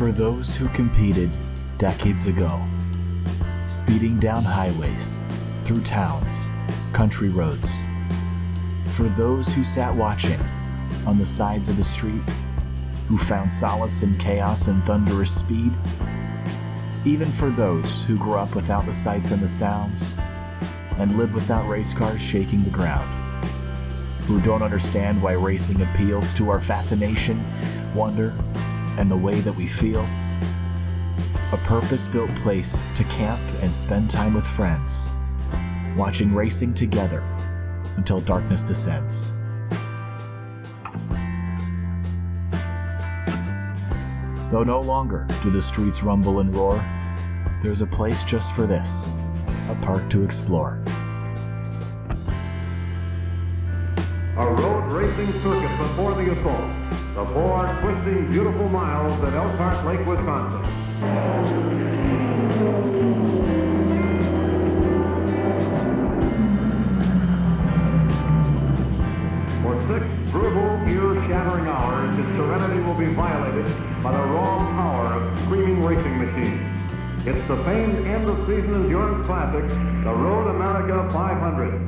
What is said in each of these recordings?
For those who competed decades ago, speeding down highways, through towns, country roads. For those who sat watching on the sides of the street, who found solace in chaos and thunderous speed. Even for those who grew up without the sights and the sounds, and live without race cars shaking the ground. Who don't understand why racing appeals to our fascination, wonder, and the way that we feel. A purpose-built place to camp and spend time with friends, watching racing together until darkness descends. Though no longer do the streets rumble and roar, there's a place just for this, a park to explore. A road racing circuit before the assault. The 4 twisting, beautiful miles at Elkhart Lake, Wisconsin. For 6 brutal, ear-shattering hours, its serenity will be violated by the raw power of screaming racing machines. It's the famed end-of-season endurance classic, the Road America 500.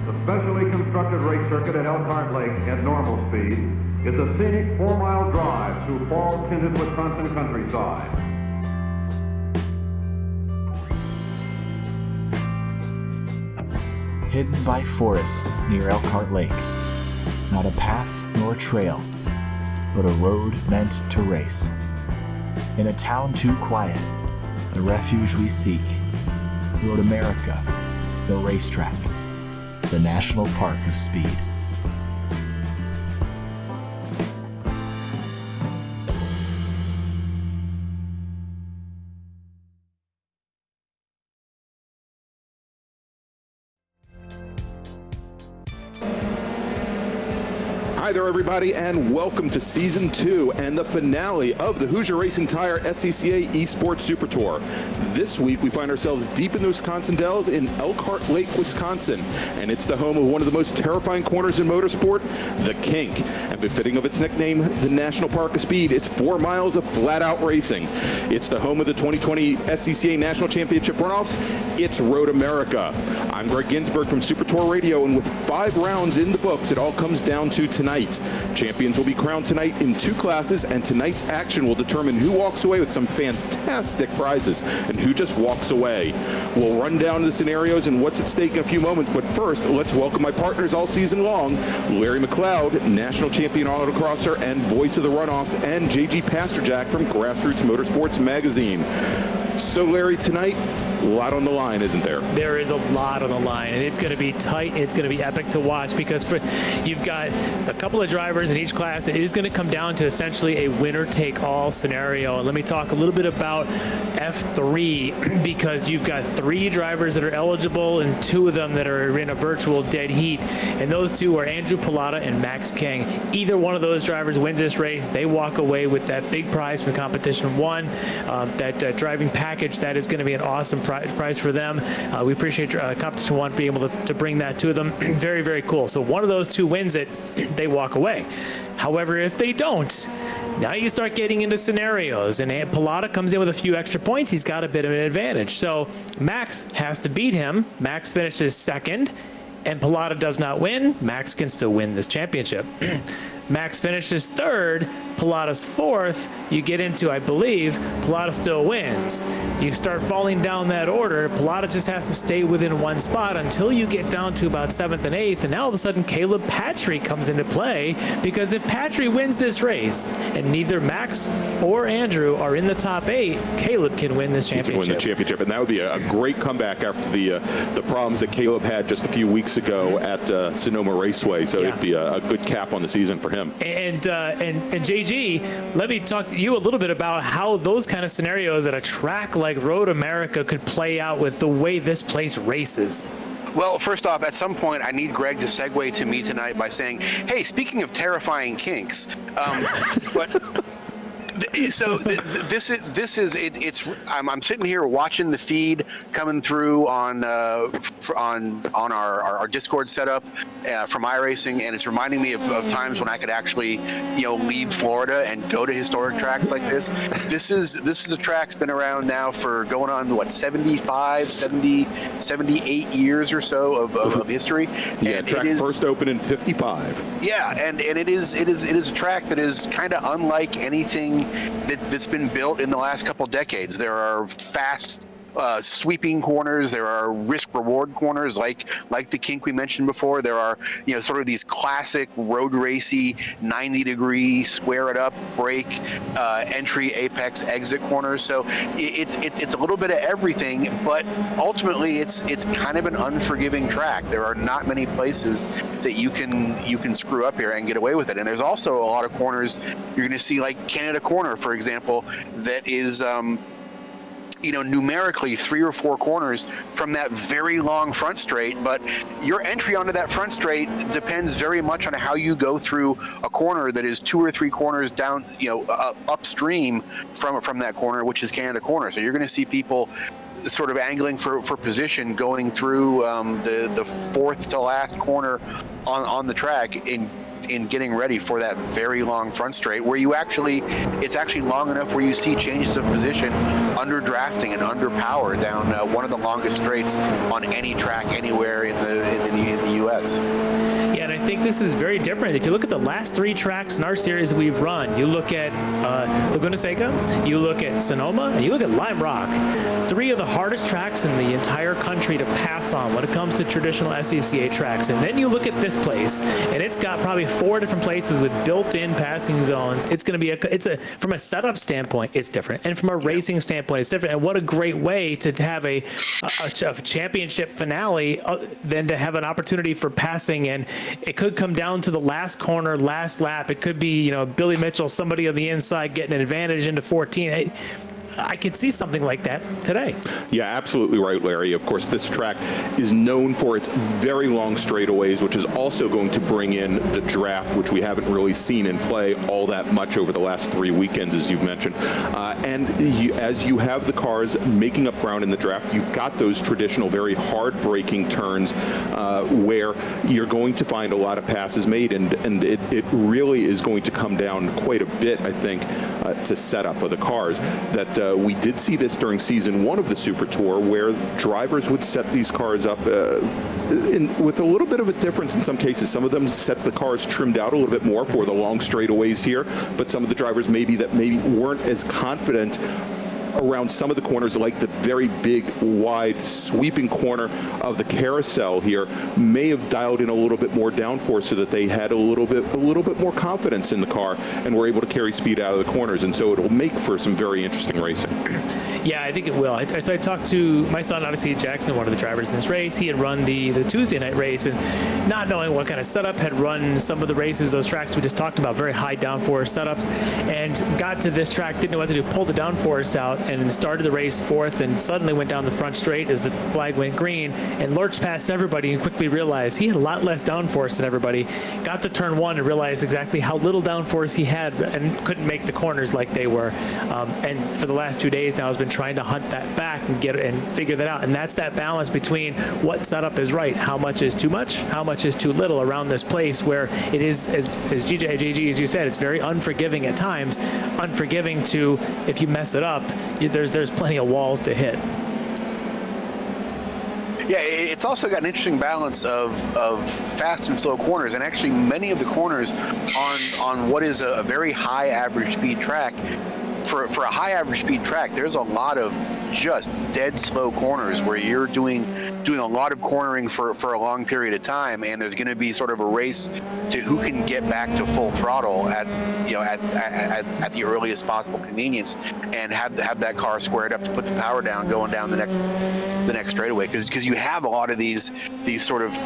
The specially constructed race circuit at Elkhart Lake at normal speed is a scenic 4-mile drive through fall-tinted Wisconsin countryside. Hidden by forests near Elkhart Lake, not a path nor a trail, but a road meant to race. In a town too quiet, the refuge we seek, Road America, the racetrack, the National Park of Speed. Hi there, everybody, and welcome to Season 2 and the finale of the Hoosier Racing Tire SCCA eSports Super Tour. This week, we find ourselves deep in the Wisconsin Dells in Elkhart Lake, Wisconsin, and it's the home of one of the most terrifying corners in motorsport, the Kink. And befitting of its nickname, the National Park of Speed, it's 4 miles of flat-out racing. It's the home of the 2020 SCCA National Championship runoffs. It's Road America. I'm Greg Ginsberg from Super Tour Radio, and with 5 rounds in the books, it all comes down to tonight. Champions will be crowned tonight in 2 classes, and tonight's action will determine who walks away with some fantastic prizes and who just walks away. We'll run down the scenarios and what's at stake in a few moments, but first, let's welcome my partners all season long, Larry McLeod, national champion autocrosser and voice of the runoffs, and JG Pasterjack from Grassroots Motorsports Magazine. So Larry, tonight, a lot on the line, isn't there? There is a lot on the line, and it's going to be tight. It's going to be epic to watch because you've got a couple of drivers in each class. It is going to come down to essentially a winner-take-all scenario. And let me talk a little bit about F3 because you've got 3 drivers that are eligible and 2 of them that are in a virtual dead heat. And those 2 are Andrew Pilata and Max King. Either one of those drivers wins this race, they walk away with that big prize from Competition 1, that driving package. That is going to be an awesome prize for them. We appreciate Competition 1 being able to bring that to them. Very, very cool. So one of those 2 wins it, they walk away. However, if they don't, now you start getting into scenarios, and Pilata comes in with a few extra points. He's got a bit of an advantage. So Max has to beat him. Max finishes 2nd, and Pilata does not win. Max can still win this championship. Max finishes 3rd, Pilata's 4th. You get into, I believe, Pilata still wins. You start falling down that order. Pilata just has to stay within 1 spot until you get down to about 7th and 8th. And now all of a sudden, Caleb Patry comes into play because if Patry wins this race and neither Max or Andrew are in the top 8, Caleb can win this championship. He can win the championship, and that would be a great comeback after the problems that Caleb had just a few weeks ago at Sonoma Raceway. So it'd be a good cap on the season for him. And JG, let me talk to you a little bit about how those kind of scenarios at a track like Road America could play out with the way this place races. Well, first off, at some point, I need Greg to segue to me tonight by saying, hey, speaking of terrifying kinks, but I'm sitting here watching the feed coming through on our Discord setup from iRacing, and it's reminding me of times when I could actually, leave Florida and go to historic tracks like this. This is a track's been around now for going on 78 years or so of history. Yeah, and track first opened in 55. Yeah, and it is a track that is kind of unlike anything that's been built in the last couple decades. There are fast sweeping corners, there are risk-reward corners like the kink we mentioned before. There are sort of these classic road racy 90-degree square it up, brake, entry, apex, exit corners. So it's a little bit of everything, but ultimately it's kind of an unforgiving track. There are not many places that you can screw up here and get away with it. And there's also a lot of corners you're going to see, like Canada Corner, for example, that is numerically 3 or 4 corners from that very long front straight, but your entry onto that front straight depends very much on how you go through a corner that is 2 or 3 corners down, upstream from that corner, which is Canada Corner. So you're going to see people sort of angling for position going through the fourth to last corner on the track in getting ready for that very long front straight, where it's actually long enough where you see changes of position under drafting and under power down one of the longest straights on any track anywhere in the U.S. Yeah, and I think this is very different. If you look at the last 3 tracks in our series we've run, you look at Laguna Seca, you look at Sonoma, and you look at Lime Rock. 3 of the hardest tracks in the entire country to pass on when it comes to traditional SCCA tracks. And then you look at this place, and it's got probably 4 different places with built-in passing zones. It's going to be from a setup standpoint, it's different, and from a racing standpoint, it's different. And what a great way to have a championship finale than to have an opportunity for passing. And it could come down to the last corner, last lap. It could be, Billy Mitchell, somebody on the inside getting an advantage into 14. I could see something like that today. Yeah, absolutely right, Larry. Of course, this track is known for its very long straightaways, which is also going to bring in the draft, which we haven't really seen in play all that much over the last 3 weekends, as you've mentioned. As you have the cars making up ground in the draft, you've got those traditional, very hard braking turns where you're going to find a lot of passes made, and it really is going to come down quite a bit, I think, to setup of the cars. That we did see this during season 1 of the Super Tour, where drivers would set these cars up with a little bit of a difference in some cases. Some of them set the cars trimmed out a little bit more for the long straightaways here, but some of the drivers maybe weren't as confident around some of the corners, like the very big, wide, sweeping corner of the carousel here, may have dialed in a little bit more downforce so that they had a little bit more confidence in the car and were able to carry speed out of the corners. And so it'll make for some very interesting racing. Yeah, I think it will. So I talked to my son, obviously Jackson, one of the drivers in this race. He had run the Tuesday night race, and not knowing what kind of setup, had run some of the races, those tracks we just talked about, very high downforce setups, and got to this track, didn't know what to do, pulled the downforce out, and started the race 4th, and suddenly went down the front straight as the flag went green, and lurched past everybody, and quickly realized he had a lot less downforce than everybody. Got to turn 1 and realized exactly how little downforce he had, and couldn't make the corners like they were. And for the last 2 days now, has been trying to hunt that back and get it and figure that out. And that's that balance between what setup is right, how much is too much, how much is too little around this place, where it is, as GG, as you said, it's very unforgiving at times. Unforgiving to, if you mess it up, there's plenty of walls to hit. Yeah, it's also got an interesting balance of fast and slow corners, and actually many of the corners on what is a very high average speed track. For a high average speed track, there's a lot of just dead slow corners where you're doing a lot of cornering for a long period of time, and there's going to be sort of a race to who can get back to full throttle at the earliest possible convenience, and have that car squared up to put the power down going down the next straightaway, because you have a lot of these sort of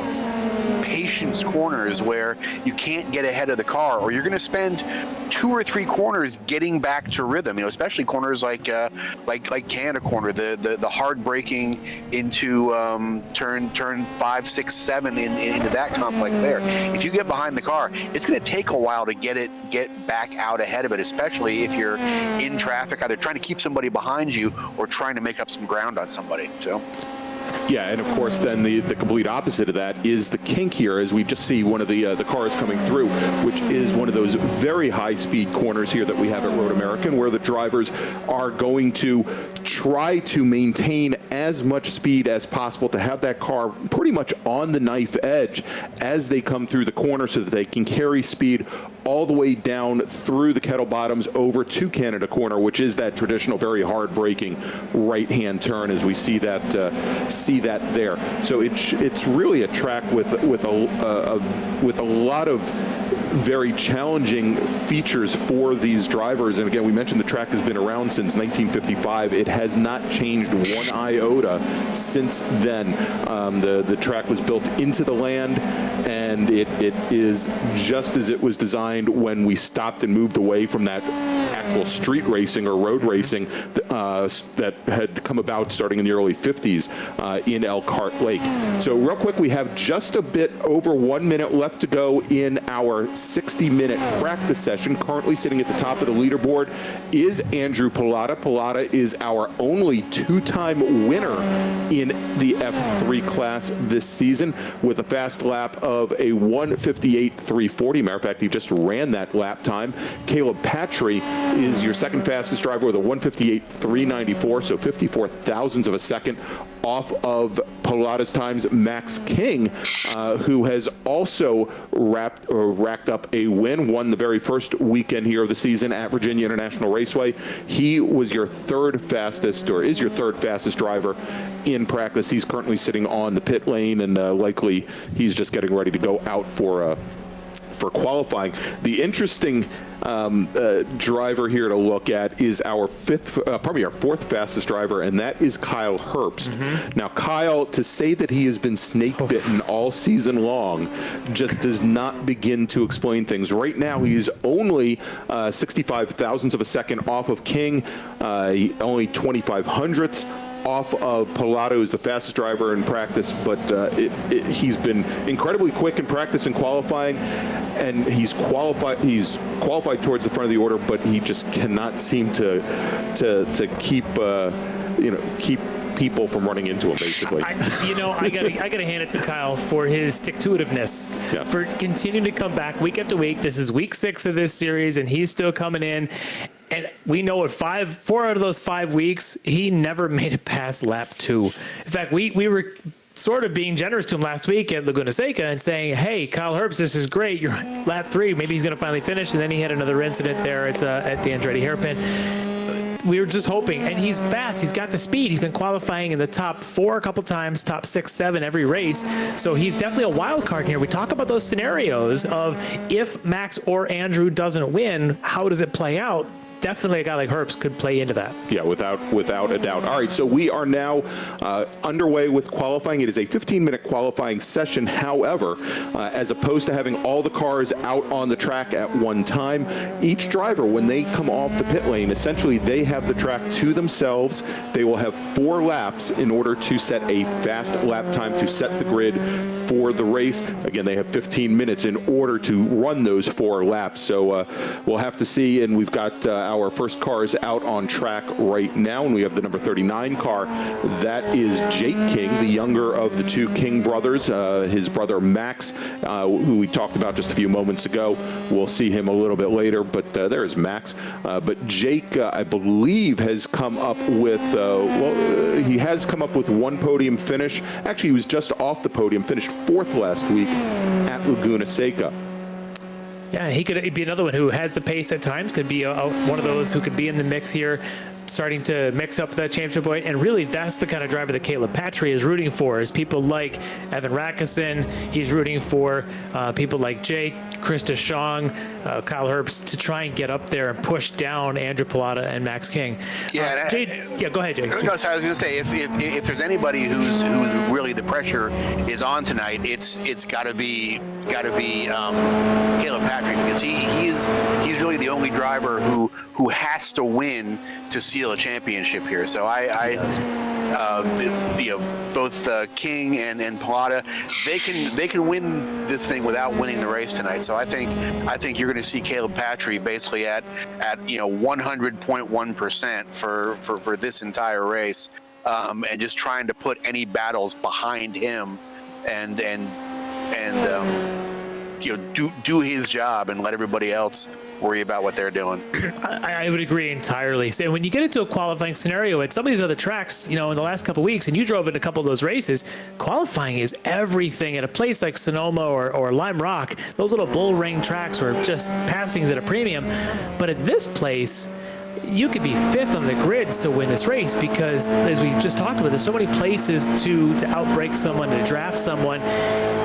patience corners where you can't get ahead of the car, or you're going to spend 2 or 3 corners getting back to rhythm. Especially corners like Canada corner, the hard braking into turn 5, 6, 7 into that complex there. If you get behind the car, it's going to take a while to get back out ahead of it, especially if you're in traffic, either trying to keep somebody behind you or trying to make up some ground on somebody. So. Yeah, and of course, then the complete opposite of that is the kink here, as we just see one of the cars coming through, which is one of those very high-speed corners here that we have at Road American, where the drivers are going to try to maintain as much speed as possible to have that car pretty much on the knife edge as they come through the corner, so that they can carry speed all the way down through the kettle bottoms over to Canada corner, which is that traditional, very hard braking right-hand turn, as we see that there. So it's really a track with a lot of very challenging features for these drivers. And again, we mentioned the track has been around since 1955. It has not changed one iota since then. The track was built into the land, and it is just as it was designed when we stopped and moved away from that actual street racing or road racing that had come about starting in the early 50s in Elkhart Lake. So real quick, we have just a bit over 1 minute left to go in our 60-minute practice session. Currently sitting at the top of the leaderboard is Andrew Pilata. Pilata is our only 2-time winner in the F3 class this season, with a fast lap of a 1:58.340. Matter of fact, he just ran that lap time. Caleb Patry is your second fastest driver with a 1:58.394, so 54 thousandths of a second off of Pilata's times. Max King, who has also racked up a win, won the very first weekend here of the season at Virginia International Raceway. He was your third fastest, or is your third fastest driver in practice. He's currently sitting on the pit lane, and likely he's just getting ready to go out for qualifying. The interesting driver here to look at is our fourth fastest driver, and that is Kyle Herps. Now, Kyle, to say that he has been snake bitten all season long just does not begin to explain things. Right now, he's only 65 thousandths of a second off of King, only 25 hundredths off of Pilata, who's the fastest driver in practice, but he's been incredibly quick in practice and qualifying, and he's qualified towards the front of the order, but he just cannot seem to keep keep people from running into him, basically. I gotta hand it to Kyle for his stick-to-itiveness, yes, for continuing to come back week after week. This is week 6 of this series, and he's still coming in. And we know at 4 out of those 5 weeks, he never made it past lap 2. In fact, we were sort of being generous to him last week at Laguna Seca and saying, hey, Kyle Herps, this is great. You're lap 3. Maybe he's going to finally finish. And then he had another incident there at the Andretti hairpin. We were just hoping, and he's fast. He's got the speed. He's been qualifying in the top 4 a couple times, top 6, 7 every race. So he's definitely a wild card here. We talk about those scenarios of if Max or Andrew doesn't win, how does it play out? Definitely a guy like Herps could play into that. Yeah, without a doubt. All right, so we are now underway with qualifying. It is a 15-minute qualifying session. However, as opposed to having all the cars out on the track at one time, each driver, when they come off the pit lane, essentially they have the track to themselves. They will have 4 laps in order to set a fast lap time to set the grid for the race. Again, they have 15 minutes in order to run those 4 laps. So we'll have to see, and we've got our first car is out on track right now, and we have the number 39 car. That is Jake King, the younger of the 2 King brothers. His brother Max, who we talked about just a few moments ago. We'll see him a little bit later, but there's Max. But Jake, I believe, has come up with, he has come up with 1 podium finish. Actually, he was just off the podium, finished 4th last week at Laguna Seca. Yeah, he'd be another one who has the pace at times, could be one of those who could be in the mix here, starting to mix up that championship point. And really, that's the kind of driver that Caleb Patry is rooting for, is people like Evan Rackison. He's rooting for people like Jake, Chris DeShong, Kyle Herps, to try and get up there and push down Andrew Pilata and Max King. Yeah, go ahead, Jake. No, so I was going to say, if there's anybody who's really the pressure is on tonight, it's got to be Caleb Patrick, because he's really the only driver who has to win to seal a championship here. So both King and Pilata, they can win this thing without winning the race tonight. So I think you're going to see Caleb Patrick basically at 100.1% for this entire race, and just trying to put any battles behind him, and do his job and let everybody else worry about what they're doing. I would agree entirely. So when you get into a qualifying scenario at some of these other tracks, in the last couple of weeks, and you drove in a couple of those races, qualifying is everything. At a place like Sonoma or Lime Rock, those little bull ring tracks were just passings at a premium. But at this place, you could be fifth on the grids to win this race, because as we just talked about, there's so many places to outbreak someone, to draft someone.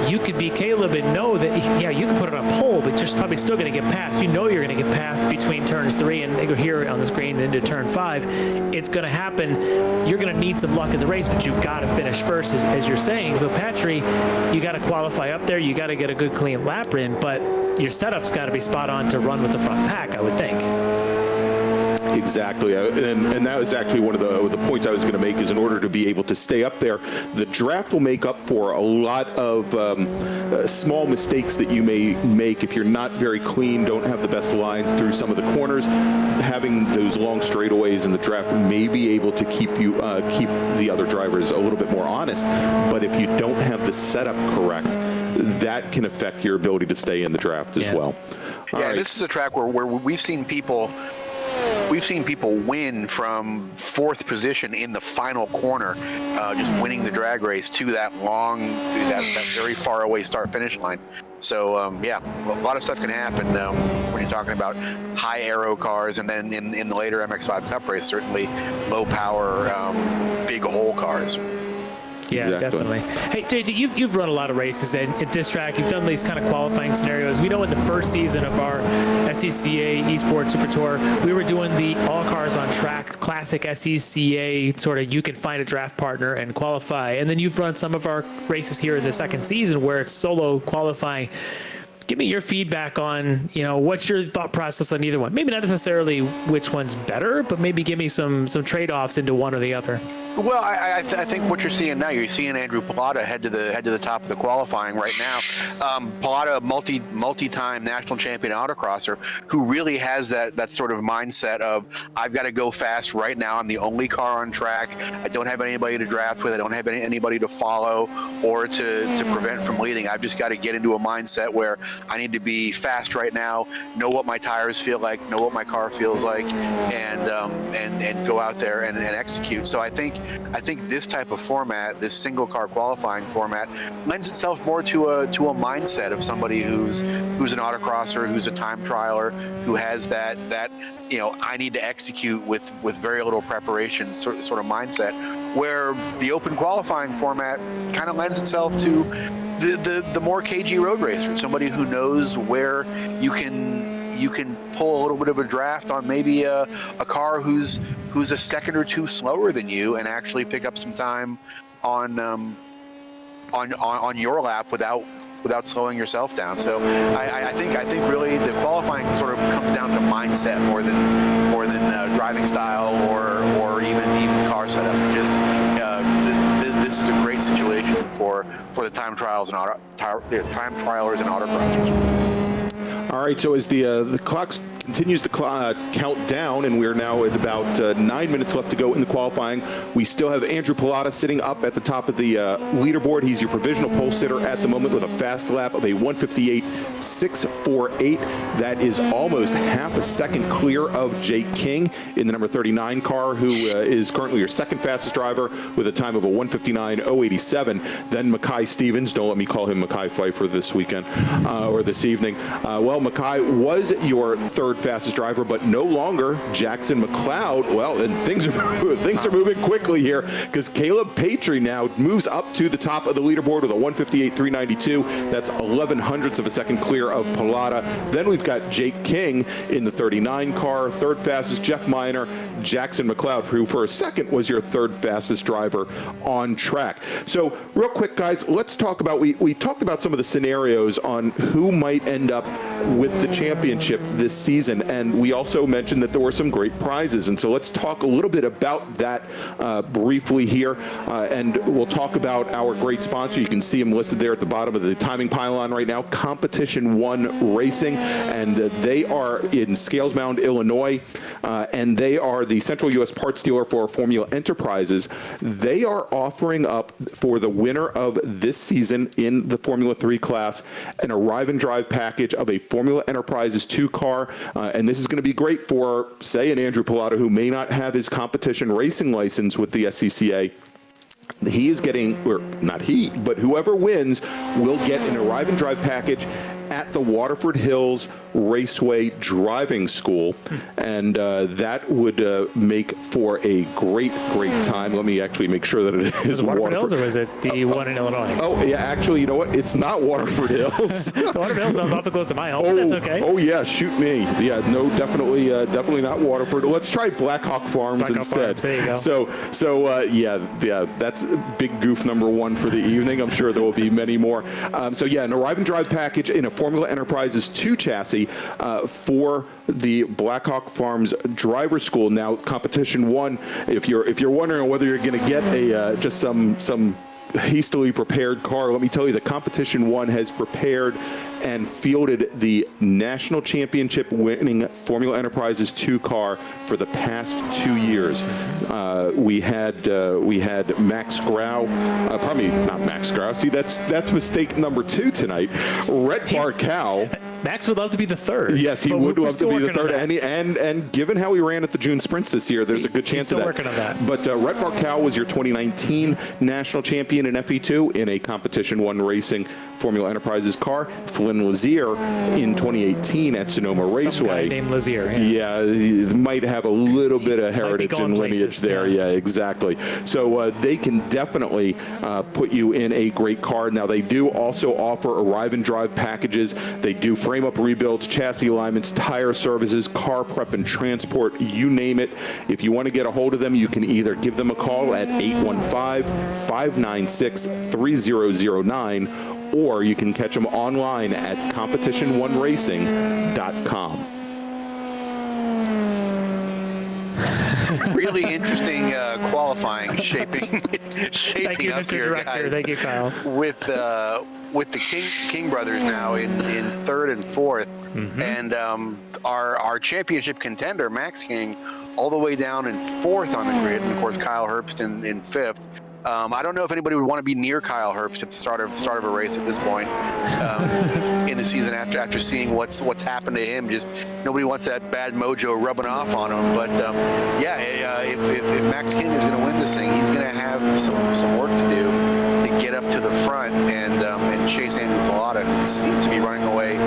You could be Caleb and know that, you can put it on pole, but you're probably still going to get past. You're going to get past between turns 3 and they go here on the screen into turn 5. It's going to happen. You're going to need some luck in the race, but you've got to finish first, as you're saying. So Patry, you got to qualify up there. You got to get a good clean lap in, but your setup's got to be spot on to run with the front pack, I would think. Exactly, and that was actually one of the points I was going to make, is in order to be able to stay up there, the draft will make up for a lot of small mistakes that you may make if you're not very clean, don't have the best lines through some of the corners. Having those long straightaways in the draft may be able to keep the other drivers a little bit more honest, but if you don't have the setup correct, that can affect your ability to stay in the draft as well. All right. This is a track where we've seen people win from 4th position in the final corner, just winning the drag race to that very far away start-finish line. So, a lot of stuff can happen when you're talking about high aero cars, and then in the later MX-5 Cup race, certainly low-power, big hole cars. Yeah, exactly. Definitely. Hey, JJ, you've run a lot of races at this track. You've done these kind of qualifying scenarios. We know in the first season of our SCCA eSports Super Tour, we were doing the all cars on track classic SCCA sort of, you can find a draft partner and qualify. And then you've run some of our races here in the second season where it's solo qualifying. Give me your feedback on, what's your thought process on either one? Maybe not necessarily which one's better, but maybe give me some trade-offs into one or the other. Well, I think what you're seeing now, you're seeing Andrew Pilata head to the top of the qualifying right now. Pilata, multi-time national champion autocrosser, who really has that sort of mindset of, I've got to go fast right now. I'm the only car on track. I don't have anybody to draft with. I don't have anybody to follow or to prevent from leading. I've just got to get into a mindset where I need to be fast right now, know what my tires feel like, know what my car feels like, and go out there and execute. So I think this type of format, this single car qualifying format, lends itself more to a mindset of somebody who's an autocrosser, who's a time trialer, who has that I need to execute with very little preparation sort of mindset, where the open qualifying format kind of lends itself to the more cagey road racer, somebody who knows where you can pull a little bit of a draft on maybe a car who's a second or two slower than you, and actually pick up some time on your lap without slowing yourself down. So I think really the qualifying sort of comes down to mindset more than driving style or even car setup. Just this is a great situation for the time trialers and autocrossers. All right, so as the clock continues to count down, and we're now at about 9 minutes left to go in the qualifying, we still have Andrew Pilata sitting up at the top of the leaderboard. He's your provisional pole sitter at the moment with a fast lap of a 158.648. That is almost half a second clear of Jake King in the number 39 car, who is currently your second fastest driver with a time of a 159.087. Then Mekhi Stevens, don't let me call him Mekhi Pfeiffer this weekend or this evening. Well, Mekhi was your third fastest driver, but no longer Jackson McLeod. Well, and things are moving quickly here, because Caleb Patry now moves up to the top of the leaderboard with a 158.392. That's 11 hundredths of a second clear of Pilata. Then we've got Jake King in the 39 car, third fastest. Jeff Miner, Jackson McLeod, who for a second was your third fastest driver on track. So real quick, guys, let's talk about, we talked about some of the scenarios on who might end up with the championship this season, and we also mentioned that there were some great prizes, and so let's talk a little bit about that briefly here, and we'll talk about our great sponsor. You can see them listed there at the bottom of the timing pylon right now, Competition One Racing, and they are in Scales Mound, Illinois, and they are the Central U.S. parts dealer for Formula Enterprises. They are offering up for the winner of this season in the Formula 3 class an arrive and drive package of a Formula Enterprises 2 car, and this is going to be great for, say, an Andrew Pilata who may not have his competition racing license with the SCCA. He is getting, or not he, but whoever wins will get an arrive and drive package at the Waterford Hills Raceway Driving School, and that would make for a great time. Let me actually make sure that it is Waterford Hills, or was it the one in Illinois? Oh, yeah, actually, you know what? It's not Waterford Hills. So Waterford Hills sounds awfully close to my home, but that's okay. Oh, yeah, shoot me. Yeah, no, definitely not Waterford. Let's try Blackhawk Farms instead. There you go. So yeah, that's big goof number one for the evening. I'm sure there will be many more. So yeah, an arrive and drive package in a Formula Enterprises 2 chassis for the Blackhawk Farms Driver School. Now, Competition One, if you're wondering whether you're going to get a just some hastily prepared car, let me tell you, the Competition One has prepared and fielded the national championship winning Formula Enterprises 2 car for the past 2 years. We had Max Grau, pardon me, not Max Grau. See, that's mistake number 2 tonight. Rhett Barkow. Max would love to be the third. Yes, he would love to be the third. And given how he ran at the June Sprints this year, there's a good chance of that. Working on that. But Rhett Barkow was your 2019 national champion in FE2 in a Competition One Racing Formula Enterprises car. Flynn Lazier in 2018 at Sonoma Raceway. Some guy named Lazier. Yeah, he might have a little bit of heritage and lineage there. Yeah, exactly. So they can definitely put you in a great car. Now, they do also offer arrive and drive packages. They do frame-up rebuilds, chassis alignments, tire services, car prep and transport, you name it. If you want to get a hold of them, you can either give them a call at 815-596-3009, or you can catch them online at competitiononeracing.com. Really interesting qualifying shaping Thank you, up Mr. here, Director. guys. Thank you, Kyle. With the King brothers now in third and fourth, and our championship contender Max King all the way down in fourth on the grid, and of course Kyle Herps in fifth. I don't know if anybody would want to be near Kyle Herps at the start of a race at this point in the season after seeing what's happened to him. Just nobody wants that bad mojo rubbing off on him. But if Max King is going to win this thing, he's going to have some work to do to get up to the front and chase Andrew Pilata, who seems to be running away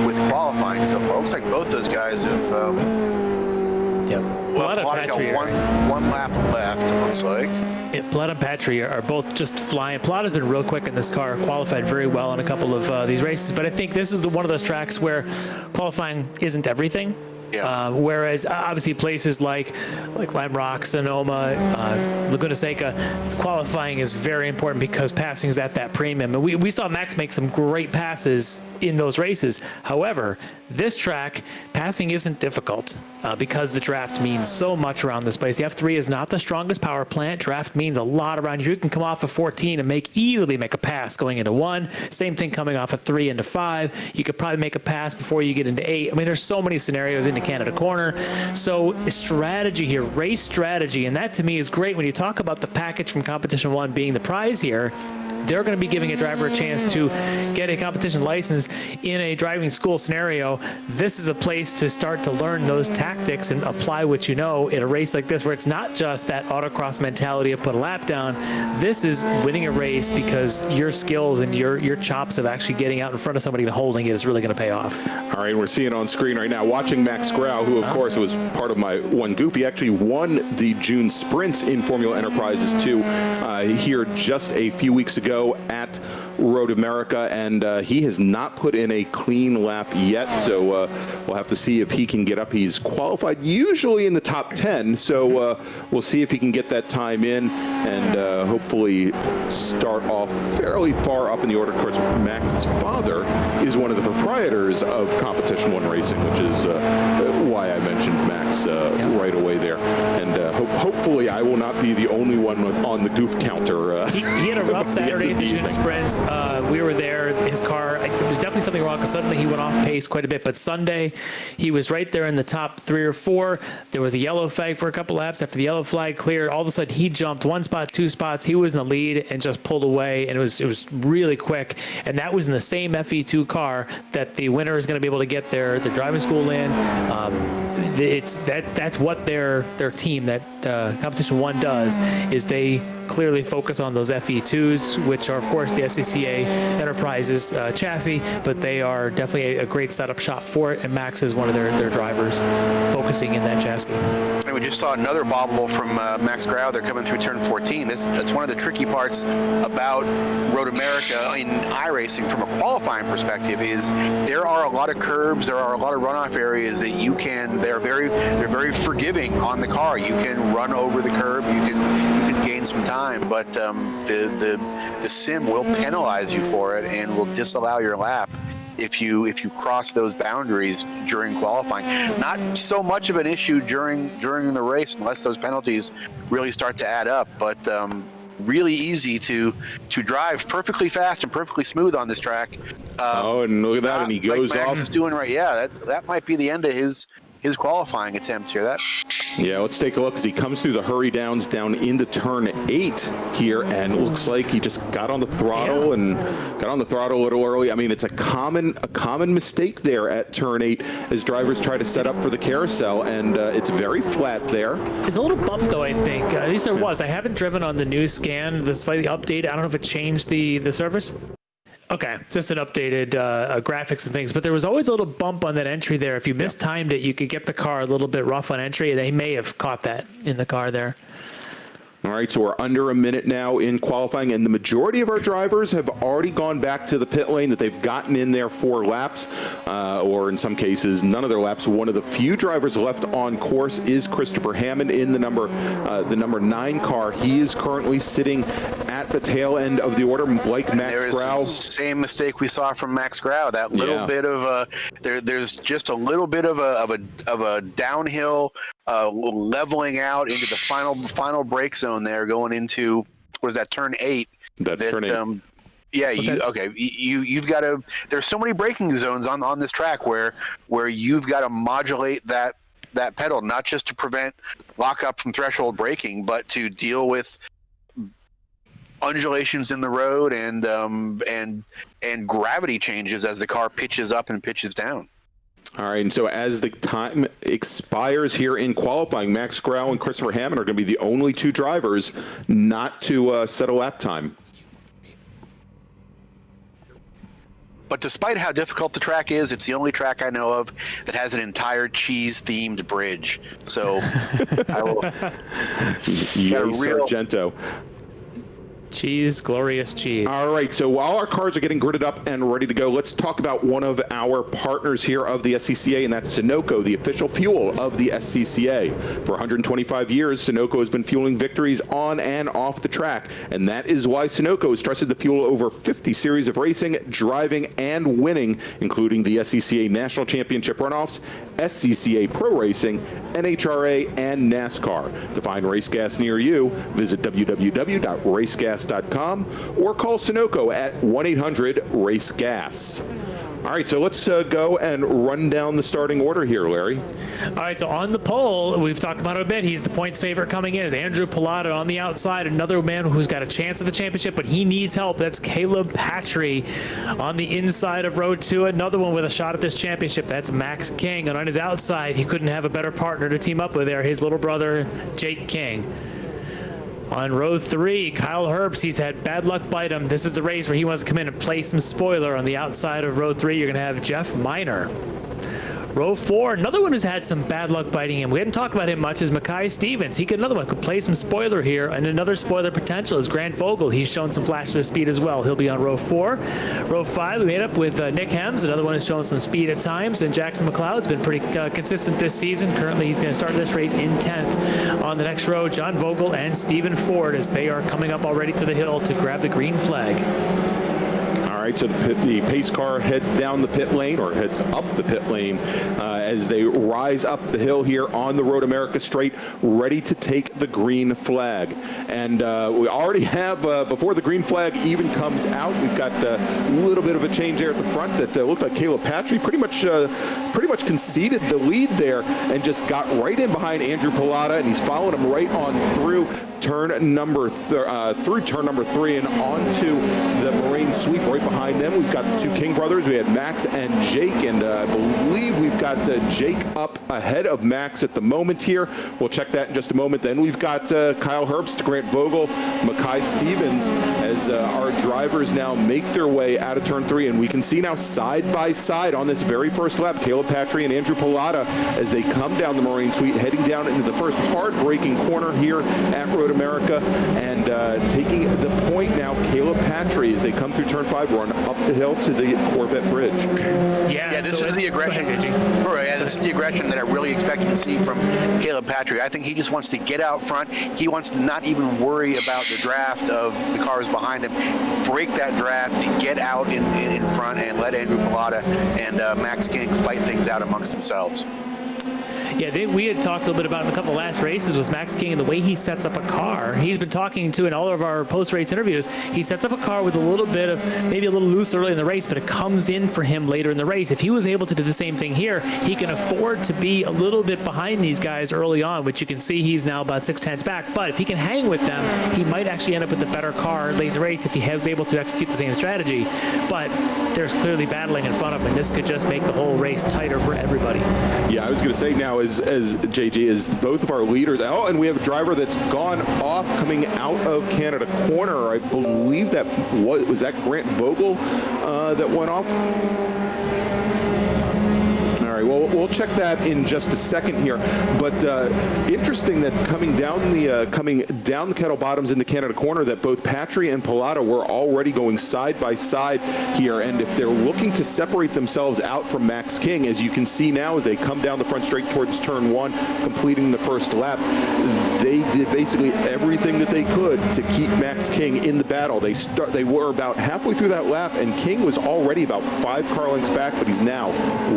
with qualifying so far. It looks like both those guys have. Pilata got one lap left, it looks like. Yeah, Pilata and Patry are both just flying. Pilata's been real quick in this car, qualified very well in a couple of these races, but I think this is one of those tracks where qualifying isn't everything. Yeah. Whereas obviously places like Lime Rock, Sonoma, Laguna Seca, qualifying is very important because passing is at that premium. And we saw Max make some great passes in those races. However, this track, passing isn't difficult because the draft means so much around this place. The F3 is not the strongest power plant. Draft means a lot around here. You can come off of 14 and easily make a pass going into 1. Same thing coming off of 3 into 5. You could probably make a pass before you get into 8. I mean, there's so many scenarios into Canada Corner. So strategy here, race strategy, and that to me is great when you talk about the package from Competition 1 being the prize here. they're going to be giving a driver a chance to get a competition license in a driving school scenario. This is a place to start to learn those tactics and apply what you know in a race like this, where it's not just that autocross mentality of put a lap down. This is winning a race because your skills and your chops of actually getting out in front of somebody and holding it is really going to pay off. All right, we're seeing on screen right now, watching Max Grau, who of course was part of my one goofy, actually won the June sprints in Formula Enterprises 2 here just a few weeks ago at Road America, and he has not put in a clean lap yet, so we'll have to see if he can get up. He's qualified usually in the top 10, so we'll see if he can get that time in and hopefully start off fairly far up in the order. Of course, Max's father is one of the proprietors of Competition 1 Racing, which is why I mentioned Max right away there. And hopefully I will not be the only one on the goof counter. He had a rough Saturday at the June sprints. We were there. His car, there was definitely something wrong because suddenly he went off pace quite a bit. But Sunday, he was right there in the top 3 or 4. There was a yellow flag for a couple laps. After the yellow flag cleared, all of a sudden he jumped 1 spot, 2 spots. He was in the lead and just pulled away, and it was really quick. And that was in the same FE2 car that the winner is going to be able to get their driving school in. That's what their team, that Competition 1 does, is they clearly focus on those FE2s, which are of course the SCCA Enterprises chassis, but they are definitely a great setup shop for it, and Max is one of their drivers focusing in that chassis. And we just saw another bobble from Max Grau. They're coming through turn 14. That's one of the tricky parts about Road America in iRacing from a qualifying perspective, is there are a lot of curbs, there are a lot of runoff areas that they're very forgiving on the car. You can run over the curb, you can gain some time, but the sim will penalize you for it and will disallow your lap if you cross those boundaries during qualifying. Not so much of an issue during the race unless those penalties really start to add up, but really easy to drive perfectly fast and perfectly smooth on this track. And look at that, and he goes like Max off. is doing right. Yeah, that might be the end of his qualifying attempt here. Yeah, let's take a look as he comes through the hurry downs down into turn 8 here, and it looks like he just got on the throttle a little early. I mean, it's a common mistake there at turn 8 as drivers try to set up for the carousel, and it's very flat there. It's a little bump though, I think. At least there was. I haven't driven on the new scan, the slightly updated. I don't know if it changed the surface. Okay, just an updated graphics and things, but there was always a little bump on that entry there. If you mistimed it, you could get the car a little bit rough on entry. They may have caught that in the car there. All right, so we're under a minute now in qualifying, and the majority of our drivers have already gone back to the pit lane, that they've gotten in there 4 laps, or in some cases, none of their laps. One of the few drivers left on course is Christopher Hammond in the number 9 car. He is currently sitting at the tail end of the order, like Max Grau. Same mistake we saw from Max Grau. That little bit of there's just a little bit of a downhill leveling out into the final brake zone there, going into, what is that, turn 8? That's turn 8. You've got to. There's so many braking zones on this track where you've got to modulate that pedal, not just to prevent lockup from threshold braking, but to deal with undulations in the road and gravity changes as the car pitches up and pitches down. All right, and so as the time expires here in qualifying, Max Grau and Christopher Hammond are going to be the only 2 drivers not to set a lap time. But despite how difficult the track is, it's the only track I know of that has an entire cheese-themed bridge. So I will. Yay, Sargento. Cheese, glorious cheese. All right, so while our cars are getting gridded up and ready to go, let's talk about one of our partners here of the SCCA, and that's Sunoco, the official fuel of the SCCA. For 125 years, Sunoco has been fueling victories on and off the track, and that is why Sunoco has trusted the fuel over 50 series of racing, driving, and winning, including the SCCA National Championship runoffs, SCCA Pro Racing, NHRA, and NASCAR. To find race gas near you, visit www.racegas.com or call Sunoco at 1-800-RACE-GAS. All right, so let's go and run down the starting order here, Larry. All right, so on the pole, we've talked about it a bit. He's the points favorite coming in. Is Andrew Pilata on the outside, another man who's got a chance at the championship, but he needs help. That's Caleb Patry on the inside of row 2. Another one with a shot at this championship. That's Max King. And on his outside, he couldn't have a better partner to team up with there. His little brother, Jake King. On row 3, Kyle Herps, he's had bad luck bite him. This is the race where he wants to come in and play some spoiler. On the outside of row 3, you're going to have Jeff Miner. Row 4, another one who's had some bad luck biting him. We hadn't talked about him much, is Mekhi Stevens. He could, another one, could play some spoiler here. And another spoiler potential is Grant Vogel. He's shown some flashes of speed as well. He'll be on row 4. Row 5, we made up with Nick Hems. Another one who's shown some speed at times. And Jackson McLeod's been pretty consistent this season. Currently, he's going to start this race in 10th. On the next row, John Vogel and Stephen Ford as they are coming up already to the hill to grab the green flag. All right, so the pace car heads down the pit lane, or heads up the pit lane, as they rise up the hill here on the Road America Straight, ready to take the green flag. And we already have, before the green flag even comes out, we've got a little bit of a change there at the front that looked like Caleb Patry pretty much conceded the lead there and just got right in behind Andrew Pilata, and he's following him right on through turn number 3 and onto the Moraine sweep. Right behind them, we've got the two King brothers. We had Max and Jake, and I believe we've got Jake up ahead of Max at the moment here. We'll check that in just a moment. Then we've got Kyle Herbst, Grant Vogel, Mekhi Stevens as our drivers now make their way out of turn 3, and we can see now side by side on this very first lap, Caleb Patry and Andrew Pilata as they come down the Moraine Suite, heading down into the first hard-braking corner here at Road America, and taking the point now, Caleb Patry, as they come through turn 5, run up the hill to the Corvette Bridge. Yeah, this is the aggression. This is the aggression that I really expected to see from Caleb Patry. I think he just wants to get out front. He wants to not even worry about the draft of the cars behind him. Break that draft, get out in front, and let Andrew Pilata and Max King fight things out amongst themselves. Yeah, we had talked a little bit about in a couple of last races was Max King and the way he sets up a car. He's been talking to in all of our post-race interviews. He sets up a car with a little bit of maybe a little loose early in the race, but it comes in for him later in the race. If he was able to do the same thing here, he can afford to be a little bit behind these guys early on, which you can see he's now about 6/10 back. But if he can hang with them, he might actually end up with a better car late in the race if he was able to execute the same strategy. But there's clearly battling in front of him, and this could just make the whole race tighter for everybody. Yeah, I was going to say now, as JG, is both of our leaders out, and we have a driver that's gone off coming out of Canada corner. I believe that was that Grant Vogel that went off. All right, well, we'll check that in just a second here. But interesting that coming down the Kettle Bottoms into Canada corner, that both Patry and Pilata were already going side by side here. And if they're looking to separate themselves out from Max King, as you can see now as they come down the front straight towards turn 1, completing the first lap, they did basically everything that they could to keep Max King in the battle. They were about halfway through that lap, and King was already about 5 car lengths back, but he's now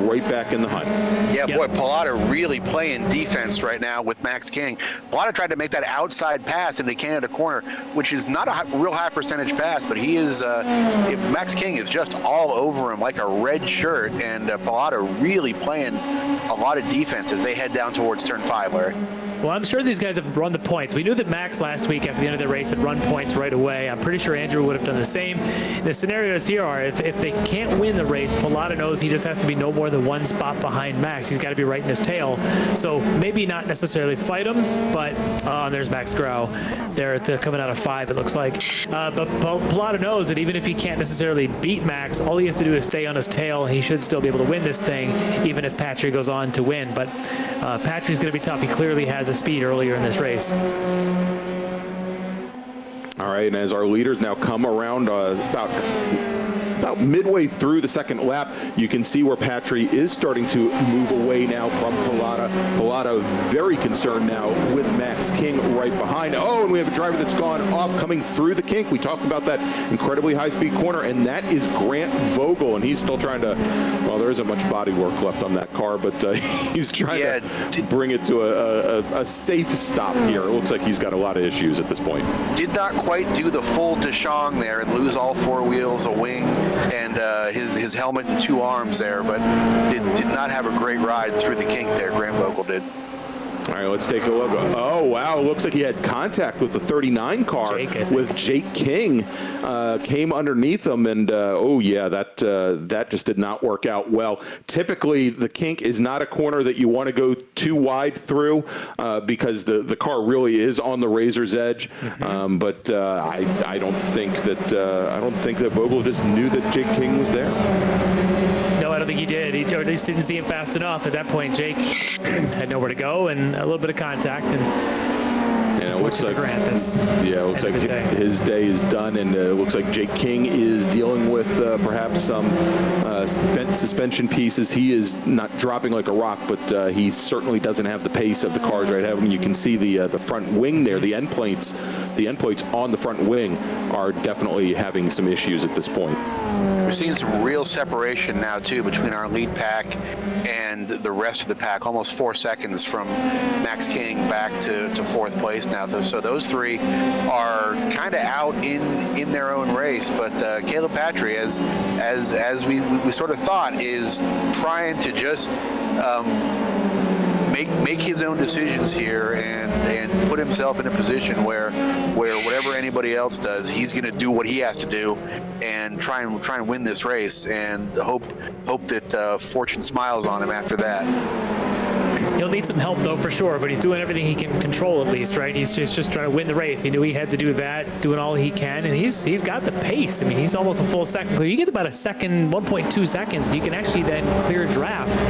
right back in the hunt. Yeah, boy, Pilata really playing defense right now with Max King. Pilata tried to make that outside pass into Canada corner, which is not a real high percentage pass, but he is, Max King is just all over him like a red shirt, and Pilata really playing a lot of defense as they head down towards turn 5, Larry. Well, I'm sure these guys have run the points. We knew that Max last week after the end of the race had run points right away. I'm pretty sure Andrew would have done the same. The scenarios here are if they can't win the race, Pilata knows he just has to be no more than 1 spot behind Max. He's got to be right in his tail. So maybe not necessarily fight him, but there's Max Grau. They're coming out of 5, it looks like. But Pilata knows that even if he can't necessarily beat Max, all he has to do is stay on his tail. He should still be able to win this thing, even if Patry goes on to win. But Patry's going to be tough. He clearly has the speed earlier in this race. All right, and as our leaders now come around about midway through the second lap, you can see where Patry is starting to move away now from Pilata. Pilata very concerned now with Max King right behind. Oh, and we have a driver that's gone off coming through the kink. We talked about that incredibly high-speed corner, and that is Grant Vogel, and he's still trying to, well, there isn't much body work left on that car, but he's trying to bring it to a safe stop here. It looks like he's got a lot of issues at this point. Did not quite do the full DeShong there and lose all 4 wheels, a wing. and his helmet and 2 arms there, but did not have a great ride through the kink there. Grant Vogel did. All right, let's take a look. Oh, wow. Looks like he had contact with the 39 car with Jake King. Came underneath him, and oh, yeah, that just did not work out well. Typically, the kink is not a corner that you want to go too wide through because the car really is on the razor's edge. But I don't think that Vogel just knew that Jake King was there. No, I don't think he did. He or at least didn't see him fast enough. At that point, Jake had nowhere to go and a little bit of contact. And it looks like Grant, it looks like his day is done, and it looks like Jake King is dealing with perhaps some bent suspension pieces. He is not dropping like a rock, but he certainly doesn't have the pace of the cars right ahead of him. You can see the front wing there, the end plates on the front wing are definitely having some issues at this point. We're seeing some real separation now too between our lead pack and the rest of the pack. Almost 4 seconds from Max King back to 4th place now. So those 3 are kind of out in their own race. But Caleb Patry, as we sort of thought, is trying to just make his own decisions here and put himself in a position where whatever anybody else does, he's going to do what he has to do and try and win this race, and hope that fortune smiles on him after that. He'll need some help, though, for sure, but he's doing everything he can control, at least, right? He's just trying to win the race. He knew he had to do that, doing all he can, and he's got the pace. I mean, he's almost a full second clear. You get about a second, 1.2 seconds, and you can actually then clear draft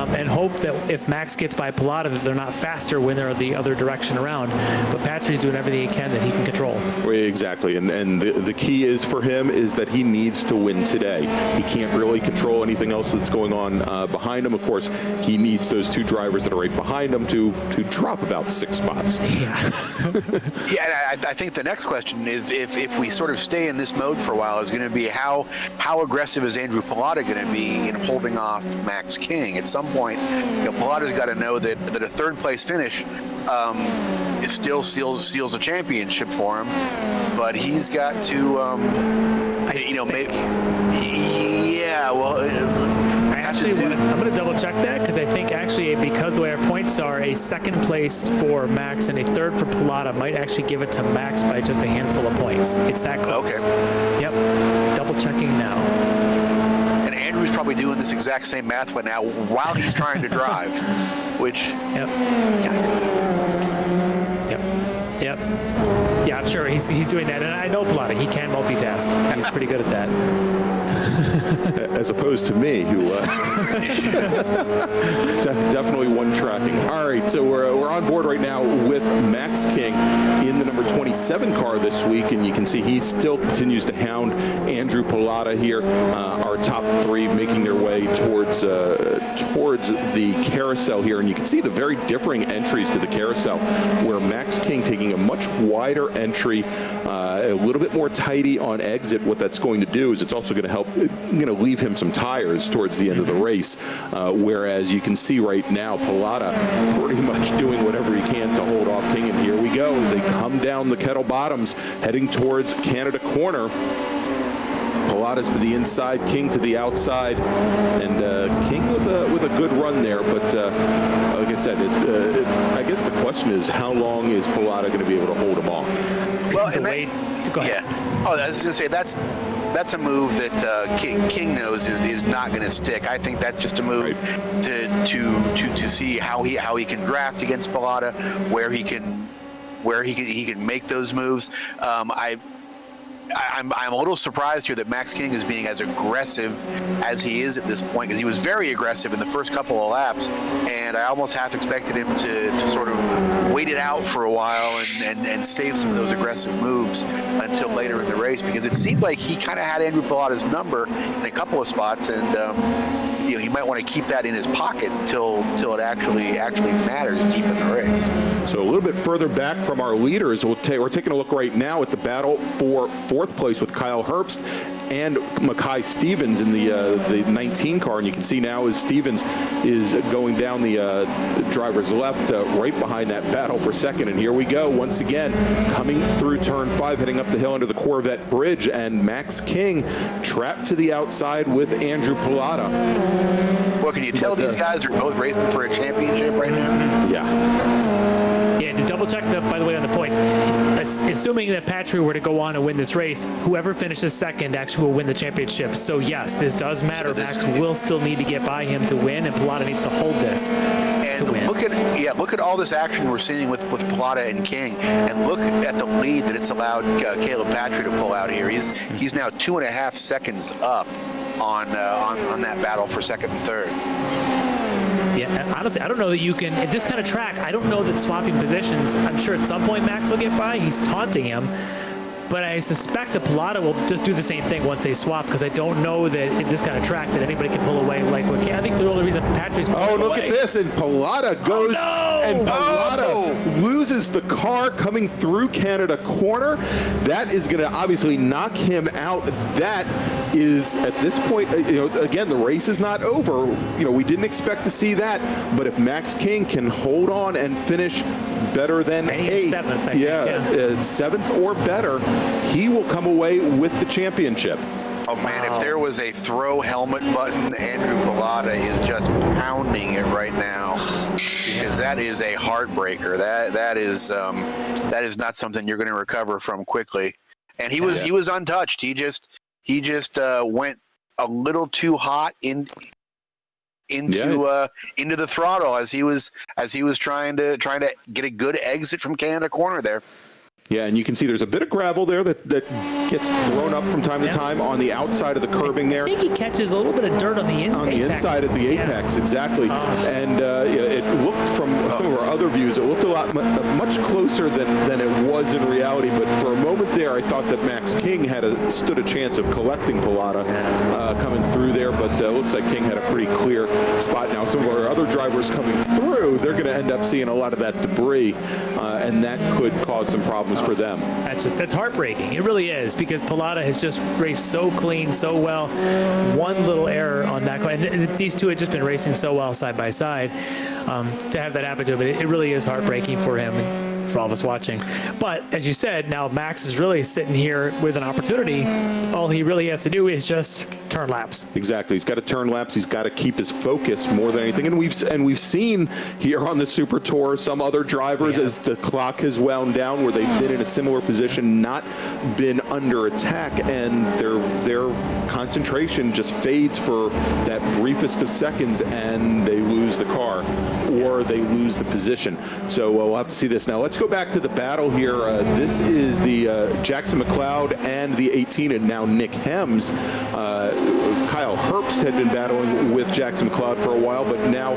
and hope that if Max gets by Pilata, that they're not faster when they're the other direction around. But Patry's doing everything he can that he can control. Exactly, and the key is for him is that he needs to win today. He can't really control anything else that's going on behind him. Of course, he needs those 2 drivers that are right behind him to drop about 6 spots. Yeah, I think the next question is if we sort of stay in this mode for a while is going to be how aggressive is Andrew Pilata going to be in holding off Max King? At some point, Pilata's got to know that a 3rd place finish it still seals a championship for him, but he's got to I'm going to double check that, because I think actually, because the way our points are, a 2nd place for Max and a 3rd for Pilata might actually give it to Max by just a handful of points. It's that close. Okay. Yep. Double checking now. And Andrew's probably doing this exact same math right now while he's trying to drive, which. Yep. Yep. Yeah, I'm sure he's doing that, and I know Pilata. He can multitask. He's pretty good at that. As opposed to me, who definitely one tracking. All right, so we're on board right now with Max King in the number 27 car this week, and you can see he still continues to hound Andrew Pilata here. Our top 3 making their way towards the carousel here, and you can see the very differing entries to the carousel, where Max King taking a much wider entry, a little bit more tighty on exit. What that's going to do is it's also going to help, leave him some tires towards the end of the race, whereas you can see right now Pilata pretty much doing whatever he can to hold off King, and here we go as they come down the Kettle Bottoms heading towards Canada Corner. Pilata's to the inside, King to the outside, and King with a good run there. But like I said, I guess the question is, how long is Pilata going to be able to hold him off? Well, go ahead. Yeah. Oh, I was going to say that's a move that King knows is not going to stick. I think that's just a move to see how he can draft against Pilata, where he can make those moves. I'm a little surprised here that Max King is being as aggressive as he is at this point, because he was very aggressive in the first couple of laps, and I almost half expected him to sort of wait it out for a while and save some of those aggressive moves until later in the race, because it seemed like he kind of had Andrew Pilata's number in a couple of spots, and he might want to keep that in his pocket until it actually matters deep in the race. So a little bit further back from our leaders, we're taking a look right now at the battle for 4th place with Kyle Herps and Mekhi Stevens in the 19 car. And you can see now as Stevens is going down the driver's left, right behind that battle for second. And here we go once again, coming through turn 5, heading up the hill under the Corvette Bridge, and Max King trapped to the outside with Andrew Pilata. Well, can you tell these guys are both racing for a championship right now? Yeah, to double check, by the way, on the points, assuming that Patrick were to go on and win this race, whoever finishes second actually will win the championship. So yes, this does matter. So Max will still need to get by him to win, and Pilata needs to hold this to win. Look at all this action we're seeing with Pilata and King, and look at the lead that it's allowed Caleb Patrick to pull out here. He's now 2.5 seconds up on that battle for second and third. Yeah, honestly, I don't know that you can, at this kind of track, I don't know that swapping positions, I'm sure at some point Max will get by. He's taunting him. But I suspect that Pilata will just do the same thing once they swap, because I don't know that in this kind of track that anybody can pull away like what I think the only reason Patrick's pulling away. Look at this, and Pilata goes, and Pilata loses the car coming through Canada corner. That is going to obviously knock him out. That is, at this point, again, the race is not over. We didn't expect to see that, but if Max King can hold on and finish better than 8th, seventh or better, he will come away with the championship. Oh man, if there was a throw helmet button, Andrew Pilata is just pounding it right now, because that is a heartbreaker. That is not something you're going to recover from quickly. And he was untouched. He just went a little too hot into the throttle as he was trying to get a good exit from Canada corner there. Yeah, and you can see there's a bit of gravel there that gets thrown up from time to time on the outside of the curbing there. I think he catches a little bit of dirt on the inside of the apex, exactly. And it looked from some of our other views, it looked a lot much closer than it was in reality. But for a moment there, I thought that Max King stood a chance of collecting Pilata coming through there. But it looks like King had a pretty clear spot. Now some of our other drivers coming through, they're going to end up seeing a lot of that debris, and that could cause some problems for them. That's heartbreaking. It really is, because Pilata has just raced so clean, so well. One little error on that, and these two had just been racing so well side by side. To have that happen to him, it really is heartbreaking for him and for all of us watching. But as you said, now Max is really sitting here with an opportunity. All he really has to do is just turn laps. Exactly. He's got to turn laps. He's got to keep his focus more than anything. And we've seen here on the Super Tour some other drivers as the clock has wound down, where they've been in a similar position, not been under attack, and their concentration just fades for that briefest of seconds, and they lose the car or they lose the position. So we'll have to see this. Now let's go back to the battle here. This is the Jackson McLeod and the 18, and now Nick Hems. Kyle Herps had been battling with Jackson McLeod for a while, but now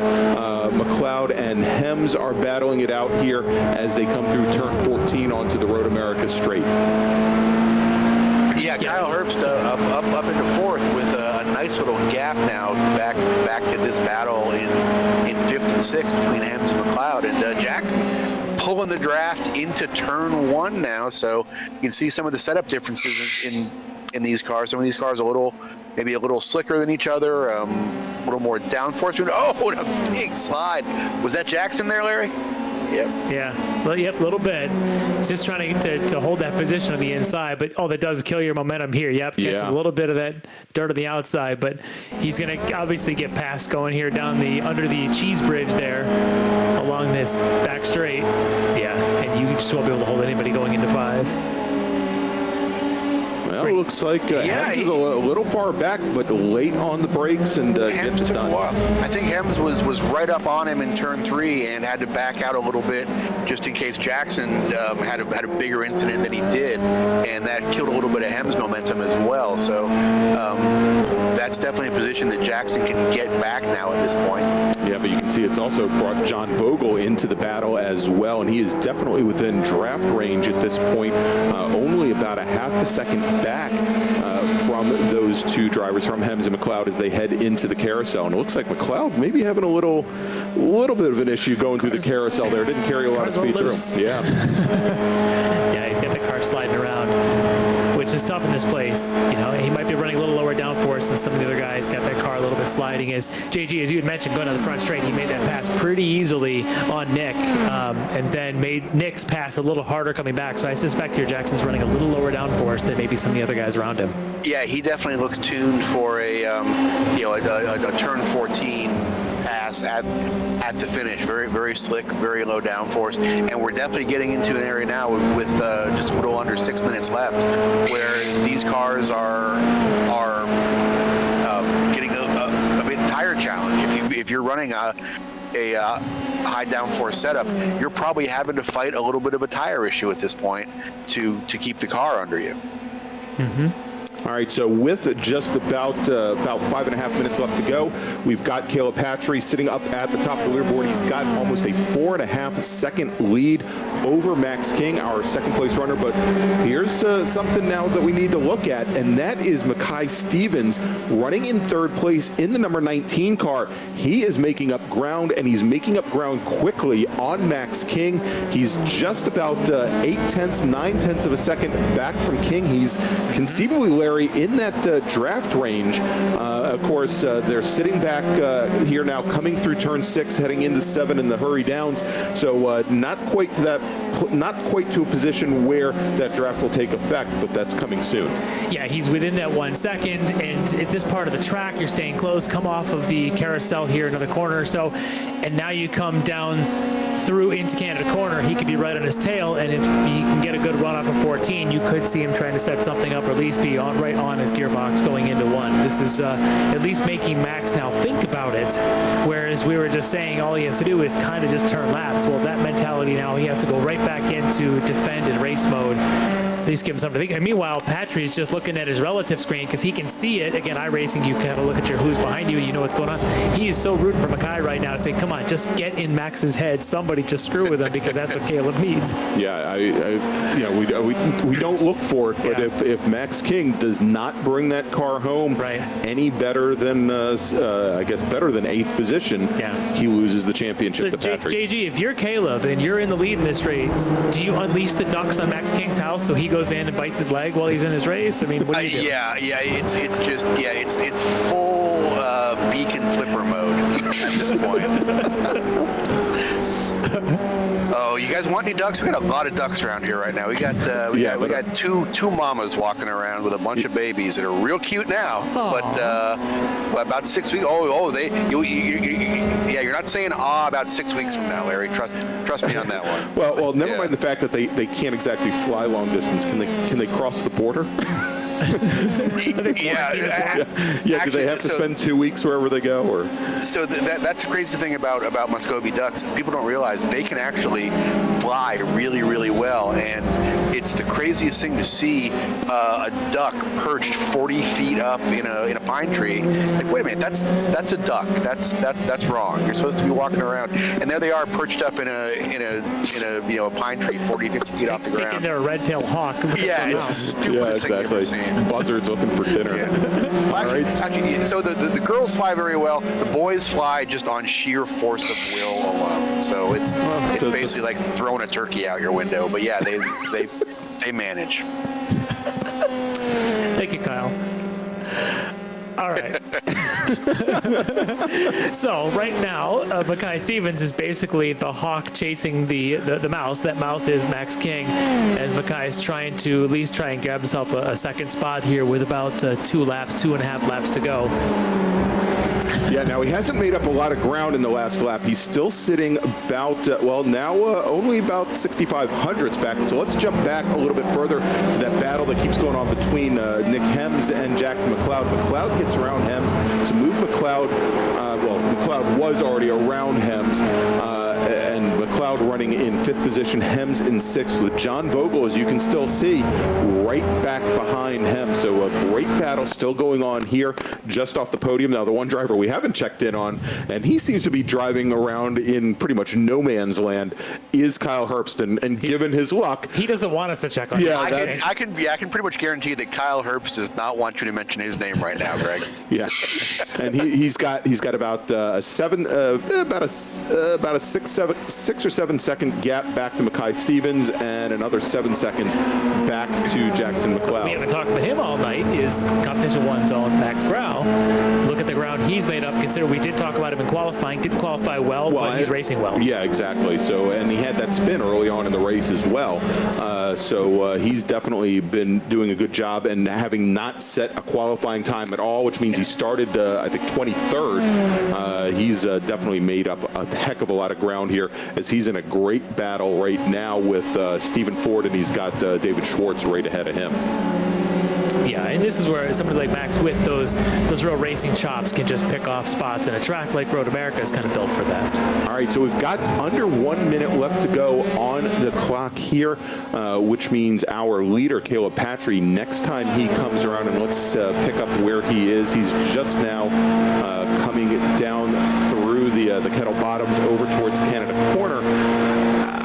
McLeod and Hems are battling it out here as they come through turn 14 onto the Road America straight. Yeah, Kyle Herbst up into fourth with a nice little gap now back to this battle in fifth and sixth between Hems and McLeod, and Jackson pulling the draft into turn 1 now, so you can see some of the setup differences in these cars. Some of these cars maybe a little slicker than each other, a little more downforce. Oh, what a big slide. Was that Jackson there, Larry? Yep. Yeah, well, a little bit. He's just trying to hold that position on the inside, but all that does is kill your momentum here. Yep, catches a little bit of that dirt on the outside, but he's going to obviously get past going here down under the cheese bridge there along this back straight. Yeah, and you just won't be able to hold anybody going into 5. Well, it looks like Hems is a little far back, but late on the brakes and gets it done. I think Hems was right up on him in turn 3 and had to back out a little bit just in case Jackson had a bigger incident than he did, and that killed a little bit of Hems' momentum as well. So that's definitely a position that Jackson can get back now at this point. Yeah, but you can see it's also brought John Vogel into the battle as well, and he is definitely within draft range at this point, only about a half a second back from those two drivers, from Hems and McLeod, as they head into the carousel. And it looks like McLeod maybe having a little bit of an issue going through the carousel there. Didn't carry a lot of speed through him. Yeah. Yeah, he's got the car sliding around, which which is tough in this place. You know, he might be running a little lower downforce than some of the other guys. Got that car a little bit sliding. As JG, as you had mentioned, going down the front straight, he made that pass pretty easily on Nick, and then made Nick's pass a little harder coming back. So I suspect here Jackson's running a little lower downforce than maybe some of the other guys around him. Yeah, he definitely looks tuned for a turn 14 pass at the finish. Very, very slick, very low downforce, and we're definitely getting into an area now with just a little under 6 minutes left, where these cars are getting a bit tire challenge. If you're running a high downforce setup, you're probably having to fight a little bit of a tire issue at this point to keep the car under you. Mm-hmm. All right, so with just about 5.5 minutes left to go, we've got Caleb Patry sitting up at the top of the leaderboard. He's got almost a 4.5 second lead over Max King, our second place runner. But here's something now that we need to look at, and that is Mekhi Stevens running in third place in the number 19 car. He is making up ground, and he's making up ground quickly on Max King. He's just about 9/10 of a second back from King. He's conceivably, Larry, in that draft range. Of course, they're sitting back here now, coming through turn 6, heading into 7 in the hurry downs. So not quite to a position where that draft will take effect, but that's coming soon. Yeah, he's within that 1 second, and at this part of the track, you're staying close. Come off of the carousel here, another corner or so, and now you come down through into Canada Corner. He could be right on his tail, and if he can get a good run off of 14, you could see him trying to set something up, or at least be right on his gearbox going into 1. This is at least making Max now think about it, whereas we were just saying all he has to do is kind of just turn laps. Well, that mentality now, he has to go right back into defend and race mode. At least give him something to think. And meanwhile, Patry's just looking at his relative screen because he can see it. Again, iRacing, you kind of look at who's behind you, and you know what's going on. He is so rooting for Mekhi right now to say, come on, just get in Max's head. Somebody just screw with him, because that's what Caleb needs. Yeah, we don't look for it, but yeah, if Max King does not bring that car home any better than, I guess, better than 8th position, he loses the championship to Patry. JG, if you're Caleb and you're in the lead in this race, do you unleash the ducks on Max King's house so he goes in and bites his leg while he's in his race? I mean, what do you do? It's full beacon flipper mode at this point. Oh, you guys want any ducks? We got a lot of ducks around here right now. We got two mamas walking around with a bunch of babies that are real cute now. Aww. But about 6 weeks. You're not saying about 6 weeks from now, Larry. Trust me on that one. Well, never mind the fact that they can't exactly fly long distance. Can they cross the border? Do they have to spend 2 weeks wherever they go? Or so that's the crazy thing about Muscovy ducks is people don't realize they can actually fly really, really well, and it's the craziest thing to see a duck perched 40 feet up in a pine tree. Like, wait a minute, that's a duck. That's wrong. You're supposed to be walking around, and there they are perched up in a pine tree 40, 50 feet off the ground. Thinking they're a red-tailed hawk. Yeah, it's the stupidest thing you've ever seen. Buzzards looking for dinner. Yeah. Actually, so the girls fly very well. The boys fly just on sheer force of will alone. So it's basically like throwing a turkey out your window. But yeah, they manage. Thank you, Kyle. All right. So right now, Mekhi Stevens is basically the hawk chasing the mouse. That mouse is Max King, as Mekhi is trying to at least try and grab himself a second spot here with about 2.5 laps to go. Yeah, now he hasn't made up a lot of ground in the last lap. He's still sitting about, only about 6,500 back. So let's jump back a little bit further to that battle that keeps going on between Nick Hems and Jackson McLeod. McLeod gets around Hems. So move McLeod, McLeod was already around Hems. And McLeod running in 5th position, Hems in 6th, with John Vogel, as you can still see, right back behind Hems. So a great battle still going on here just off the podium. Now, the one driver we haven't checked in on, and he seems to be driving around in pretty much no man's land, is Kyle Herbst. And given his luck, he doesn't want us to check on him. I can pretty much guarantee that Kyle Herbst does not want you to mention his name right now, Greg. Yeah, and he's got about a 6 6 or 7 second gap back to Mekhi Stevens, and another 7 seconds back to Jackson McLeod. We haven't talked about him all night. Is Competition 1's own Max Grau. Look at the ground he's made up. Consider we did talk about him in qualifying. Didn't qualify well, but he's racing well. Yeah, exactly. So, and he had that spin early on in the race as well. So he's definitely been doing a good job, and having not set a qualifying time at all, which means he started, I think, 23rd. He's definitely made up a heck of a lot of ground here, as he's in a great battle right now with Stephen Ford, and he's got David Schwartz right ahead of him. Yeah, and this is where somebody like Max with those real racing chops can just pick off spots, and a track like Road America is kind of built for that. All right, so we've got under 1 minute left to go on the clock here, which means our leader, Caleb Patry, next time he comes around, and let's pick up where he is. He's just now coming down through the Kettle Bottoms over towards Canada Corner.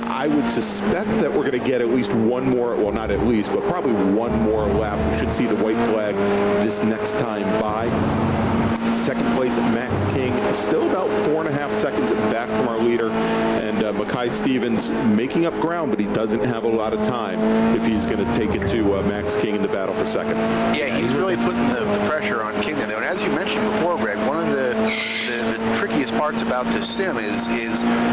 I would suspect that we're going to get at least one more, well, not at least, but probably one more lap. We should see the white flag this next time by. Second place, Max King, still about 4.5 seconds back from our leader, and Mekhi Stevens making up ground, but he doesn't have a lot of time if he's going to take it to Max King in the battle for second. Yeah, he's really putting the pressure on King there. And as you mentioned before, Greg, one of the trickiest parts about this sim is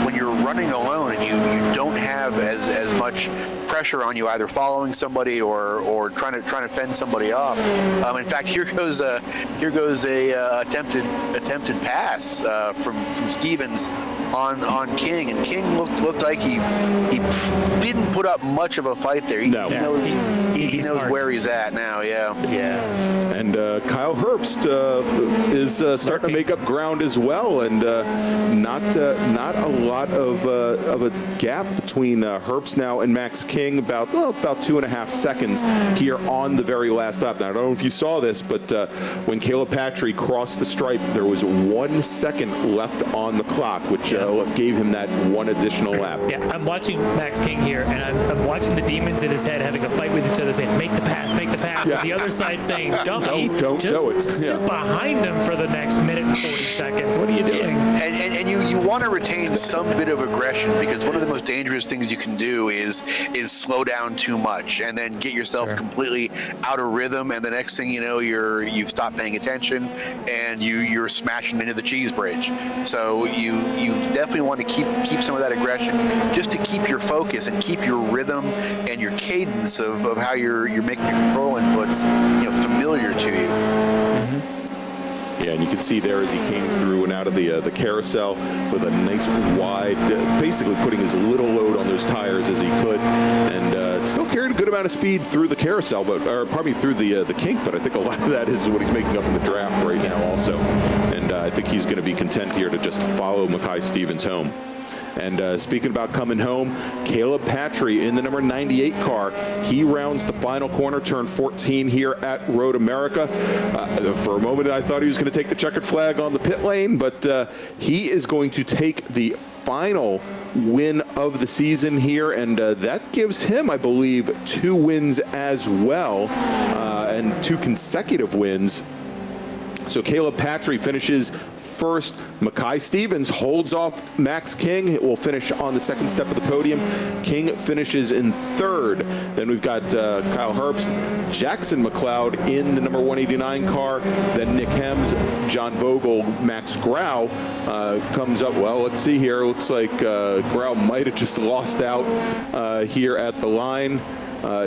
when you're running alone and you don't have as much pressure on you, either following somebody or trying to fend somebody off. In fact, here goes a attempted pass from Stevens on King, and King looked like he didn't put up much of a fight there. He knows where he's at now. Yeah. And Kyle Herbst is starting to make up ground as well, and not a lot of a gap between Herbst now and Max King, about 2.5 seconds here on the very last lap. Now, I don't know if you saw this, but when Caleb Patry crossed the stripe, there was 1 second left on the clock, which gave him that one additional lap. Yeah, I'm watching Max King here, and I'm watching the demons in his head having a fight with each other, saying, make the pass, yeah. And the other side saying, dummy, don't do it. Sit behind him for the next minute and 40 seconds. What are you doing? And you want to retain some bit of aggression, because one of the most dangerous things you can do is slow down too much and then get yourself completely out of rhythm, and the next thing you know, you've stopped paying attention and you're smashing into the cheese bridge. So you definitely want to keep some of that aggression, just to keep your focus and keep your rhythm and your cadence of how you're making your control inputs familiar to you. Yeah, and you can see there as he came through and out of the carousel with a nice wide, basically putting as little load on those tires as he could, and still carried a good amount of speed through the carousel, or probably through the kink. But I think a lot of that is what he's making up in the draft right now also, and I think he's going to be content here to just follow Mekhi Stevens home. And speaking about coming home, Caleb Patry in the number 98 car. He rounds the final corner, turn 14 here at Road America. For a moment, I thought he was going to take the checkered flag on the pit lane, but he is going to take the final win of the season here, and that gives him, I believe, 2 wins as well, and 2 consecutive wins. So Caleb Patry finishes first. Mekhi Stevens holds off Max King. It will finish on the second step of the podium. King finishes in third. Then we've got Kyle Herbst, Jackson McLeod in the number 189 car. Then Nick Hems, John Vogel, Max Grau comes up. Well, let's see here. Looks like Grau might have just lost out here at the line.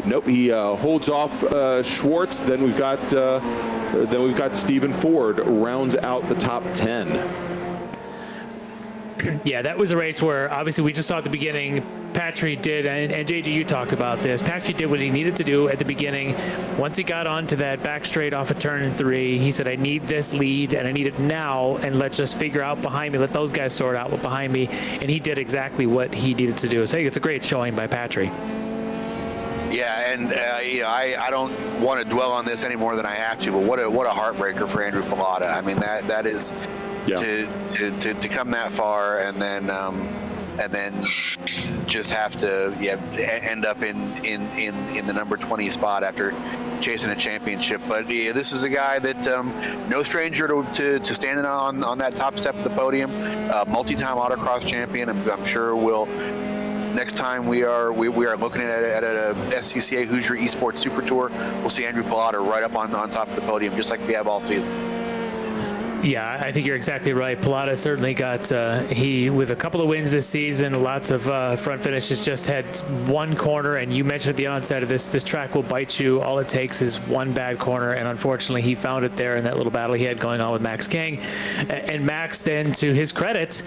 Nope, he holds off Schwartz. Then we've got Stephen Ford rounds out the top 10. Yeah, that was a race where obviously we just saw at the beginning, Patry did, and JG, you talked about this. Patry did what he needed to do at the beginning. Once he got onto that back straight off of turn 3, he said, I need this lead and I need it now, and let's just figure out behind me, let those guys sort out what behind me. And he did exactly what he needed to do. So I think it's a great showing by Patry. Yeah, and I don't want to dwell on this any more than I have to, but what a heartbreaker for Andrew Pallotta. I mean, that is to come that far and then and then just have to end up in the number 20 spot after chasing a championship. But this is a guy that no stranger to standing on that top step of the podium, multi-time autocross champion. I'm sure we'll. Next time we are looking at a SCCA Hoosier eSports Super Tour, we'll see Andrew Pilata right up on top of the podium, just like we have all season. Yeah, I think you're exactly right. Pilata certainly got, with a couple of wins this season, lots of front finishes, just had one corner, and you mentioned at the onset of this track will bite you. All it takes is one bad corner, and unfortunately he found it there in that little battle he had going on with Max King. And Max, then, to his credit,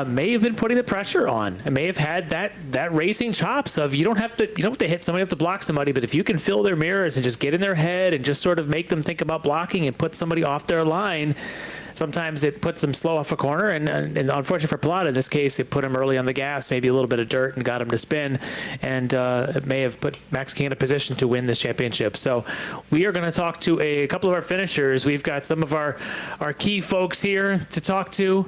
may have been putting the pressure on, and may have had that racing chops of you don't have to hit somebody, up to block somebody, but if you can fill their mirrors and just get in their head and just sort of make them think about blocking and put somebody off their line, sometimes it puts them slow off a corner, and unfortunately for Pilata, in this case, it put him early on the gas, maybe a little bit of dirt, and got him to spin, and it may have put Max King in a position to win this championship. So we are going to talk to a couple of our finishers. We've got some of our key folks here to talk to.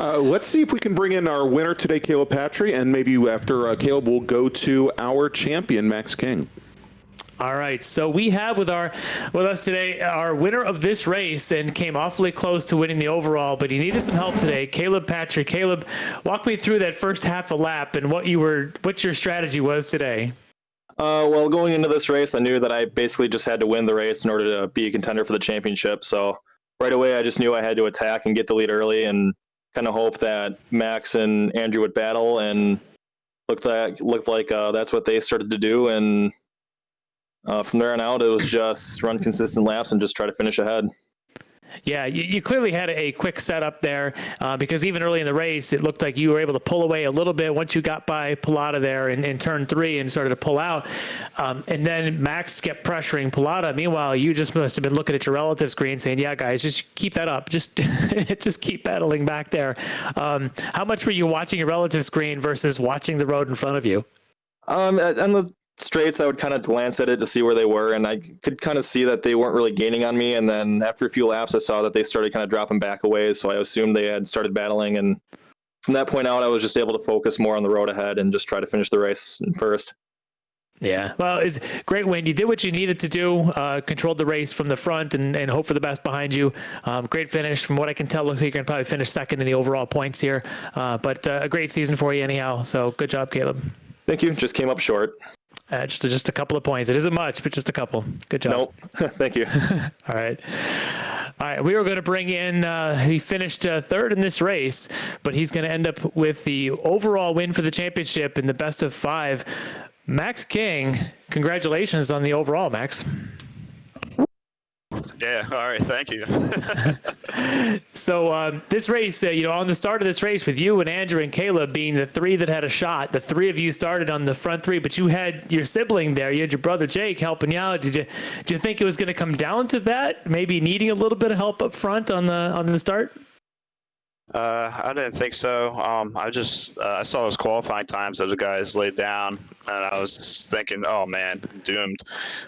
Let's see if we can bring in our winner today, Caleb Patry, and maybe after Caleb, we'll go to our champion, Max King. All right, so we have with us today our winner of this race, and came awfully close to winning the overall, but he needed some help today, Caleb Patry. Caleb, walk me through that first half a lap and what your strategy was today. Well, going into this race, I knew that I basically just had to win the race in order to be a contender for the championship. So right away, I just knew I had to attack and get the lead early, and kind of hope that Max and Andrew would battle, and looked like that's what they started to do. And from there on out, it was just run consistent laps and just try to finish ahead. Yeah, you clearly had a quick setup there, because even early in the race, it looked like you were able to pull away a little bit once you got by Pilata there in turn 3 and started to pull out. And then Max kept pressuring Pilata. Meanwhile, you just must have been looking at your relative screen saying, yeah, guys, just keep that up. Just keep battling back there. How much were you watching your relative screen versus watching the road in front of you? On the straights, I would kind of glance at it to see where they were, and I could kind of see that they weren't really gaining on me. And then after a few laps, I saw that they started kind of dropping back a ways, so I assumed they had started battling. And from that point out, I was just able to focus more on the road ahead and just try to finish the race first. Yeah, well, it's a great win. You did what you needed to do, controlled the race from the front, and hope for the best behind you. Great finish. From what I can tell, looks like you're going to probably finish second in the overall points here. But a great season for you anyhow, so good job, Caleb. Thank you. Just came up short. Just a couple of points. It isn't much, but just a couple. Good job. Nope. Thank you. All right. We were going to bring in, he finished third in this race, but he's going to end up with the overall win for the championship in the best of 5. Max King, congratulations on the overall, Max. Yeah, all right, thank you. So this race, on the start of this race with you and Andrew and Caleb being the 3 that had a shot, the 3 of you started on the front 3, but you had your sibling there. You had your brother Jake helping you out. Did you think it was going to come down to that? Maybe needing a little bit of help up front on the start? I didn't think so. I saw those qualifying times that the guys laid down, and I was just thinking, oh man, doomed.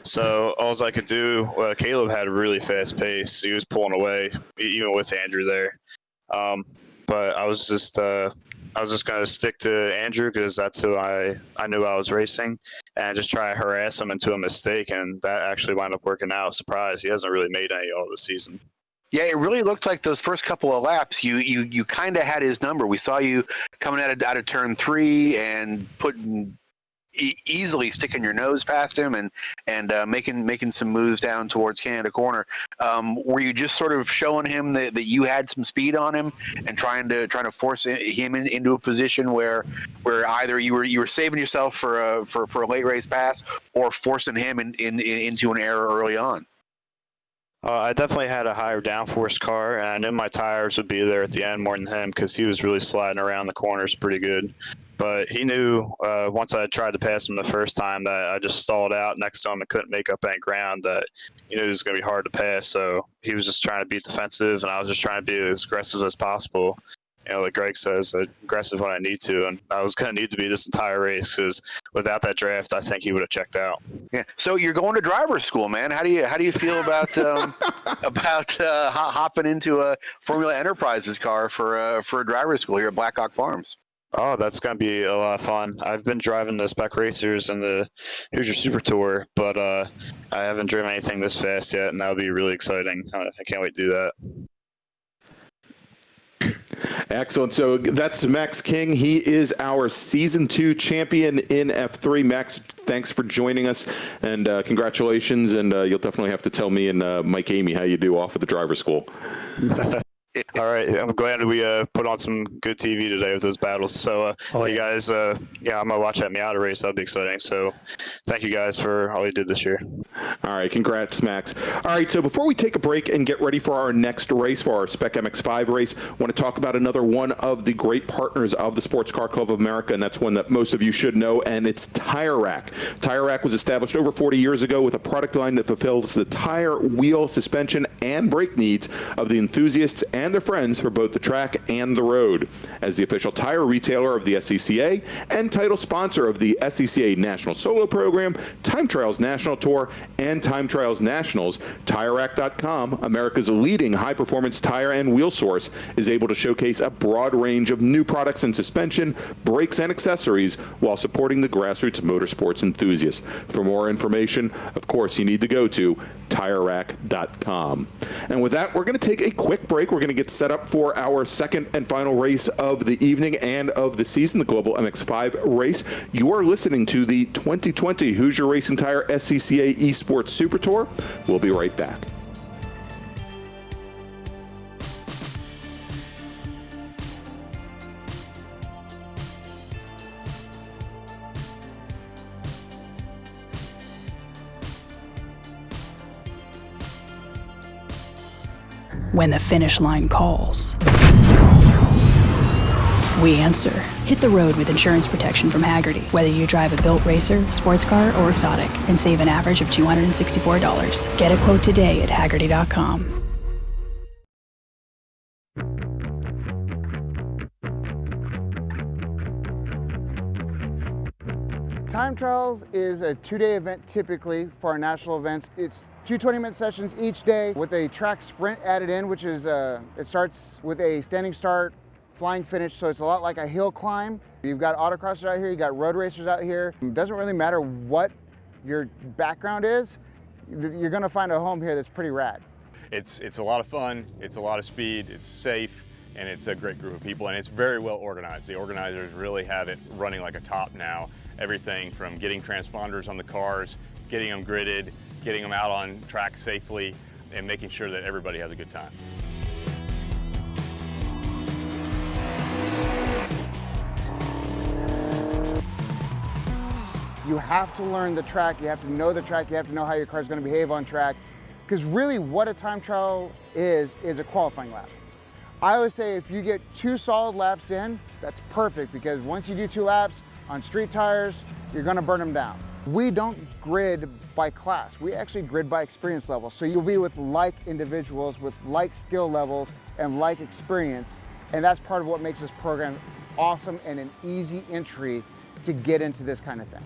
So all I could do, Caleb had a really fast pace. He was pulling away, even with Andrew there. But I was just going to stick to Andrew because that's who I knew I was racing, and just try to harass him into a mistake, and that actually wound up working out. Surprise, he hasn't really made any all this season. Yeah, it really looked like those first couple of laps, you kind of had his number. We saw you coming out of turn 3 and putting easily sticking your nose past him and making some moves down towards Canada Corner. Were you just sort of showing him that you had some speed on him and trying to force him into a position where either you were saving yourself for a late race pass or forcing him into an error early on? I definitely had a higher downforce car, and I knew my tires would be there at the end more than him because he was really sliding around the corners pretty good. But he knew once I tried to pass him the first time that I just stalled out next to him and couldn't make up any ground, that it was going to be hard to pass. So he was just trying to be defensive, and I was just trying to be as aggressive as possible. like Greg says, aggressive when I need to, and I was going to need to be this entire race because without that draft, I think he would have checked out. Yeah. So you're going to driver's school, man. How do you feel about hopping into a Formula Enterprises car for a driver's school here at Blackhawk Farms? Oh, that's going to be a lot of fun. I've been driving the Spec Racers and the Hoosier Super Tour, but I haven't driven anything this fast yet, and that would be really exciting. I can't wait to do that. Excellent. So that's Max King. He is our Season 2 champion in F3. Max, thanks for joining us, and congratulations. And you'll definitely have to tell me and Mike Amy how you do off at the driver school. All right. I'm glad we put on some good TV today with those battles. So, you guys, I'm going to watch that Miata race. That'll be exciting. So, thank you guys for all you did this year. All right. Congrats, Max. All right. So, before we take a break and get ready for our next race, for our Spec MX5 race, I want to talk about another one of the great partners of the Sports Car Club of America, and that's one that most of you should know, and it's Tire Rack. Tire Rack was established over 40 years ago with a product line that fulfills the tire, wheel, suspension, and brake needs of the enthusiasts and their friends for both the track and the road. As the official tire retailer of the SCCA and title sponsor of the SCCA National Solo Program, Time Trials National Tour, and Time Trials Nationals, TireRack.com, America's leading high-performance tire and wheel source, is able to showcase a broad range of new products in suspension, brakes, and accessories while supporting the grassroots motorsports enthusiasts. For more information, of course, you need to go to TireRack.com. And with that, we're going to take a quick break. We're going to get set up for our second and final race of the evening and of the season, the Global MX5 race. You are listening to the 2020 Hoosier Racing Tire SCCA eSports Super Tour. We'll be right back. When the finish line calls, we answer. Hit the road with insurance protection from Haggerty. Whether you drive a built racer, sports car, or exotic, and save an average of $264. Get a quote today at Haggerty.com. Time Trials is a 2-day event typically for our national events. It's 2 20-minute sessions each day with a track sprint added in, which is, it starts with a standing start, flying finish, so it's a lot like a hill climb. You've got autocrossers out here, you've got road racers out here. It doesn't really matter what your background is, you're gonna find a home here that's pretty rad. It's a lot of fun, it's a lot of speed, it's safe, and it's a great group of people, and it's very well organized. The organizers really have it running like a top now. Everything from getting transponders on the cars, getting them gridded, getting them out on track safely, and making sure that everybody has a good time. You have to learn the track, you have to know the track, you have to know how your car's gonna behave on track, because really what a time trial is a qualifying lap. I always say if you get 2 solid laps in, that's perfect, because once you do 2 laps on street tires, you're gonna burn them down. We don't grid by class, we actually grid by experience level. So you'll be with like individuals with like skill levels and like experience, and that's part of what makes this program awesome and an easy entry to get into this kind of thing.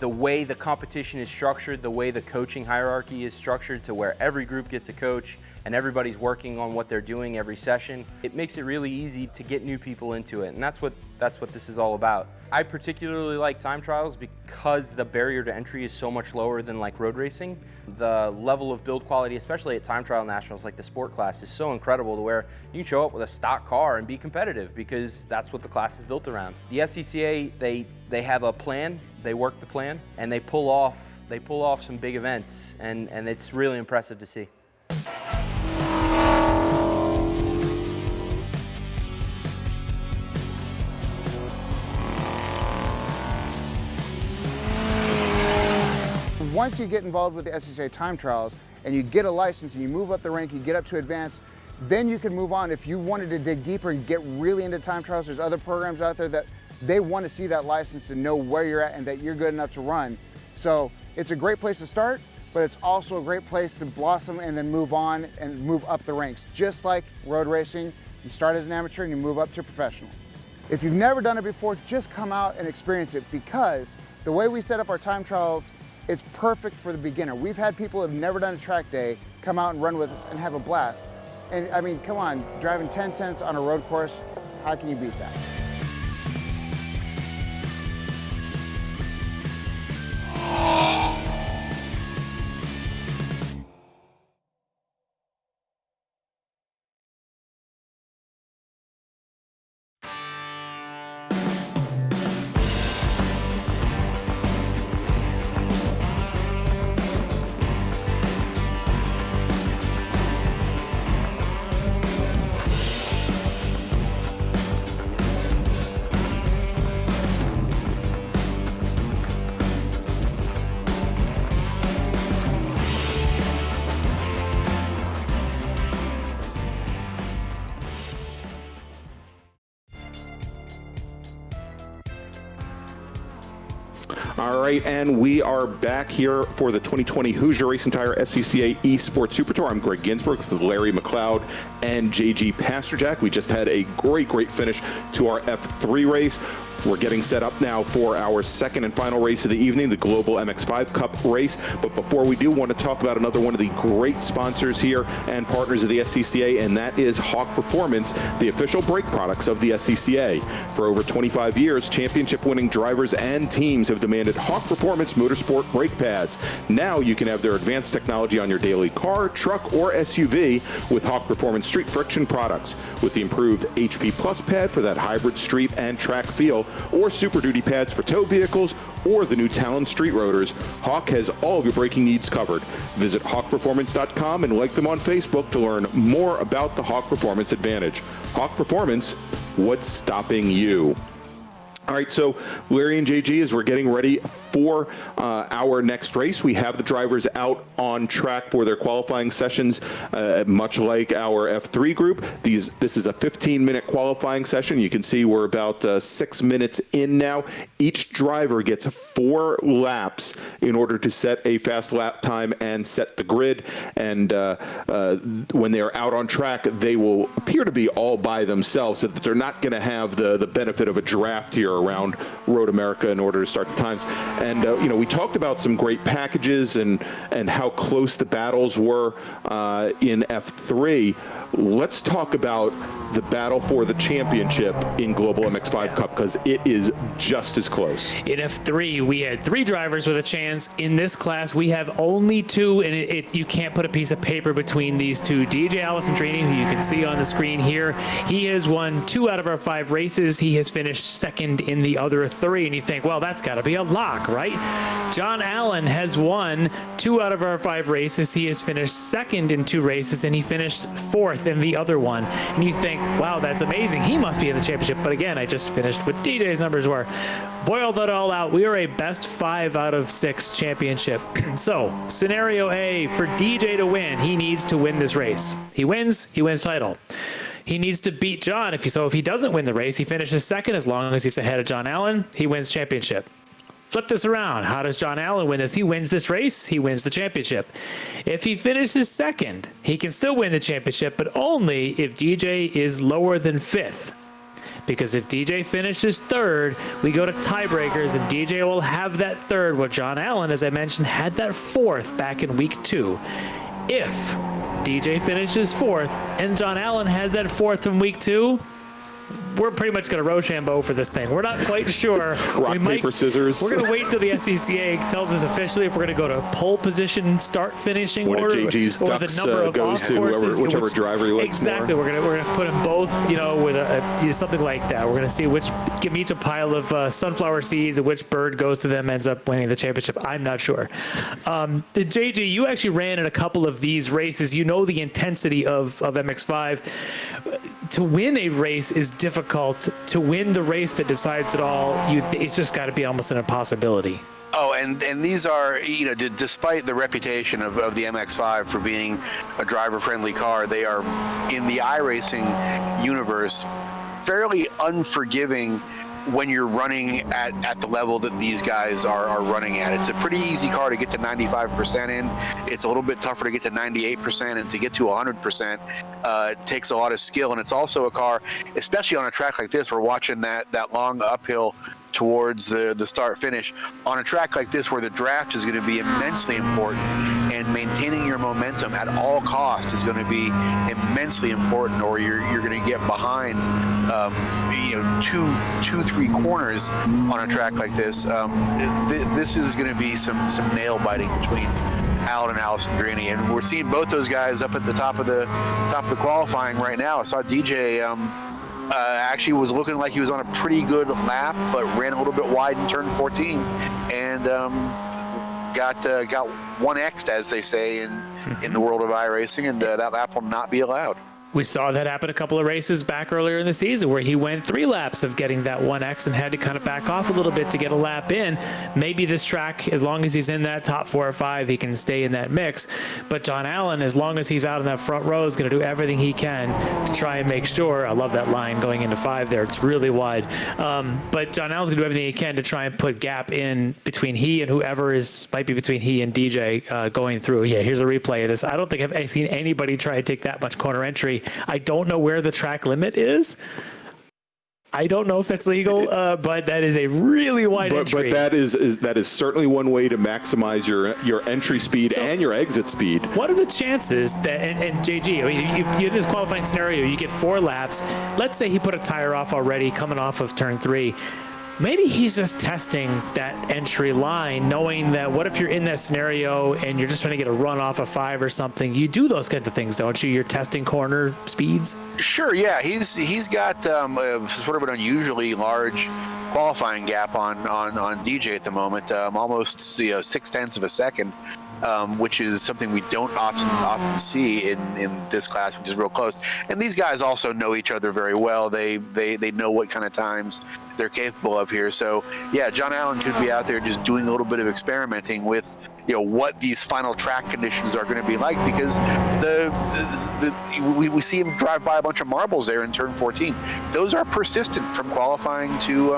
The way the competition is structured, the way the coaching hierarchy is structured to where every group gets a coach and everybody's working on what they're doing every session, it makes it really easy to get new people into it, and that's what this is all about. I particularly like time trials because the barrier to entry is so much lower than like road racing. The level of build quality, especially at time trial nationals like the sport class, is so incredible to where you can show up with a stock car and be competitive because that's what the class is built around. The SCCA, they have a plan, they work the plan, and they pull off some big events, and it's really impressive to see. Once you get involved with the SCCA time trials and you get a license and you move up the rank, you get up to advanced, Then you can move on. If you wanted to dig deeper and get really into time trials, there's other programs out there that they want to see that license to know where you're at and that you're good enough to run. So it's a great place to start, but it's also a great place to blossom and then move on and move up the ranks. Just like road racing, you start as an amateur and you move up to professional. If you've never done it before, just come out and experience it, because the way we set up our time trials, it's perfect for the beginner. We've had people who have never done a track day come out and run with us and have a blast. And I mean, come on, driving 10/10ths on a road course, how can you beat that? All right, and we are back here for the 2020 Hoosier Racing Tire SCCA eSports Super Tour. I'm Greg Ginsburg with Larry McLeod and JG Pasterjack. We just had a great finish to our F3 race. We're getting set up now for our second and final race of the evening, the Global MX5 Cup race. But before we do, want to talk about another one of the great sponsors here and partners of the SCCA, and that is Hawk Performance, the official brake products of the SCCA. For over 25 years, championship-winning drivers and teams have demanded Hawk Performance motorsport brake pads. Now you can have their advanced technology on your daily car, truck, or SUV with Hawk Performance street friction products. With the improved HP Plus pad for that hybrid street and track feel, or Super Duty pads for tow vehicles, or the new Talon street rotors, Hawk has all of your braking needs covered. Visit hawkperformance.com and like them on Facebook to learn more about the Hawk Performance Advantage. Hawk Performance, what's stopping you? All right, so Larry and JG, as we're getting ready for our next race, we have the drivers out on track for their qualifying sessions, much like our F3 group. This is a 15-minute qualifying session. You can see we're about 6 minutes in now. Each driver gets 4 laps in order to set a fast lap time and set the grid. And when they're out on track, they will appear to be all by themselves, so that they're not going to have the benefit of a draft here around Road America in order to start the times. And we talked about some great packages and how close the battles were in F3. Let's talk about the battle for the championship in Global MX5 Cup, because it is just as close. In F3, we had 3 drivers with a chance. In this class, we have only 2, and you can't put a piece of paper between these 2. DJ Alessandrini, who you can see on the screen here, he has won 2 out of our 5 races. He has finished second in the other 3, and you think, well, that's got to be a lock, right? John Allen has won 2 out of our 5 races. He has finished second in 2 races, and he finished 4th in the other one. And you think, wow, that's amazing. He must be in the championship. But again, I just finished what DJ's numbers were. Boil that all out, we are a best 5 out of 6 championship. So, scenario A, for DJ to win, he needs to win this race. He wins title. He needs to beat John. If he doesn't win the race, he finishes second. As long as he's ahead of John Allen, he wins championship. Flip this around. How does John Allen win this? He wins this race, he wins the championship. If he finishes second, he can still win the championship, but only if DJ is lower than 5th. Because if DJ finishes 3rd, we go to tiebreakers, and DJ will have that 3rd, where John Allen, as I mentioned, had that 4th back in week 2. If DJ finishes 4th and John Allen has that 4th from week 2, we're pretty much going to Rochambeau for this thing. We're not quite sure. Rock, paper, scissors. We're going to wait until the SCCA tells us officially if we're going to go to pole position, start finishing One order, of JG's or ducks the number of goes to whichever driver he likes exactly. more. We're going to put them both, with something like that. We're going to see which give each a pile of sunflower seeds and which bird goes to them ends up winning the championship. I'm not sure. The JG, you actually ran in a couple of these races. You know the intensity of MX5. To win a race is difficult. To win the race that decides it all, it's just got to be almost an impossibility. Oh, and these are, despite the reputation of the MX-5 for being a driver-friendly car, they are, in the iRacing universe, fairly unforgiving when you're running at the level that these guys are running at. It's a pretty easy car to get to 95% in. It's a little bit tougher to get to 98%, and to get to 100%, it takes a lot of skill. And it's also a car, especially on a track like this, we're watching that long uphill towards the start finish. On a track like this where the draft is going to be immensely important, and maintaining your momentum at all costs is going to be immensely important, or you're going to get behind two, three corners on a track like this. This is going to be some nail biting between Alan and Allison Greeny, and we're seeing both those guys up at the top of the qualifying right now. I saw DJ actually was looking like he was on a pretty good lap, but ran a little bit wide in turn 14, and got 1x'd, as they say in the world of iRacing, and that lap will not be allowed. We saw that happen a couple of races back earlier in the season where he went 3 laps of getting that 1X and had to kind of back off a little bit to get a lap in. Maybe this track, as long as he's in that top 4 or 5, he can stay in that mix. But John Allen, as long as he's out in that front row, is going to do everything he can to try and make sure. I love that line going into 5 there. It's really wide. But John Allen's going to do everything he can to try and put gap in between he and whoever might be between he and DJ going through. Yeah, here's a replay of this. I don't think I've seen anybody try to take that much corner entry. I don't know where the track limit is. I don't know if that's legal, but that is a really wide entry. But that is certainly one way to maximize your entry speed and your exit speed. What are the chances that, and JG, I mean, you in this qualifying scenario, you get 4 laps. Let's say he put a tire off already coming off of turn 3. Maybe he's just testing that entry line, knowing that what if you're in that scenario and you're just trying to get a run off of 5 or something? You do those kinds of things, don't you? You're testing corner speeds. Sure, yeah. He's got sort of an unusually large qualifying gap on DJ at the moment, almost 0.6 of a second. Which is something we don't often see in this class, which is real close. And these guys also know each other very well. They know what kind of times they're capable of here. So yeah, John Allen could be out there just doing a little bit of experimenting with what these final track conditions are going to be like, because we see him drive by a bunch of marbles there in turn 14. Those are persistent from qualifying to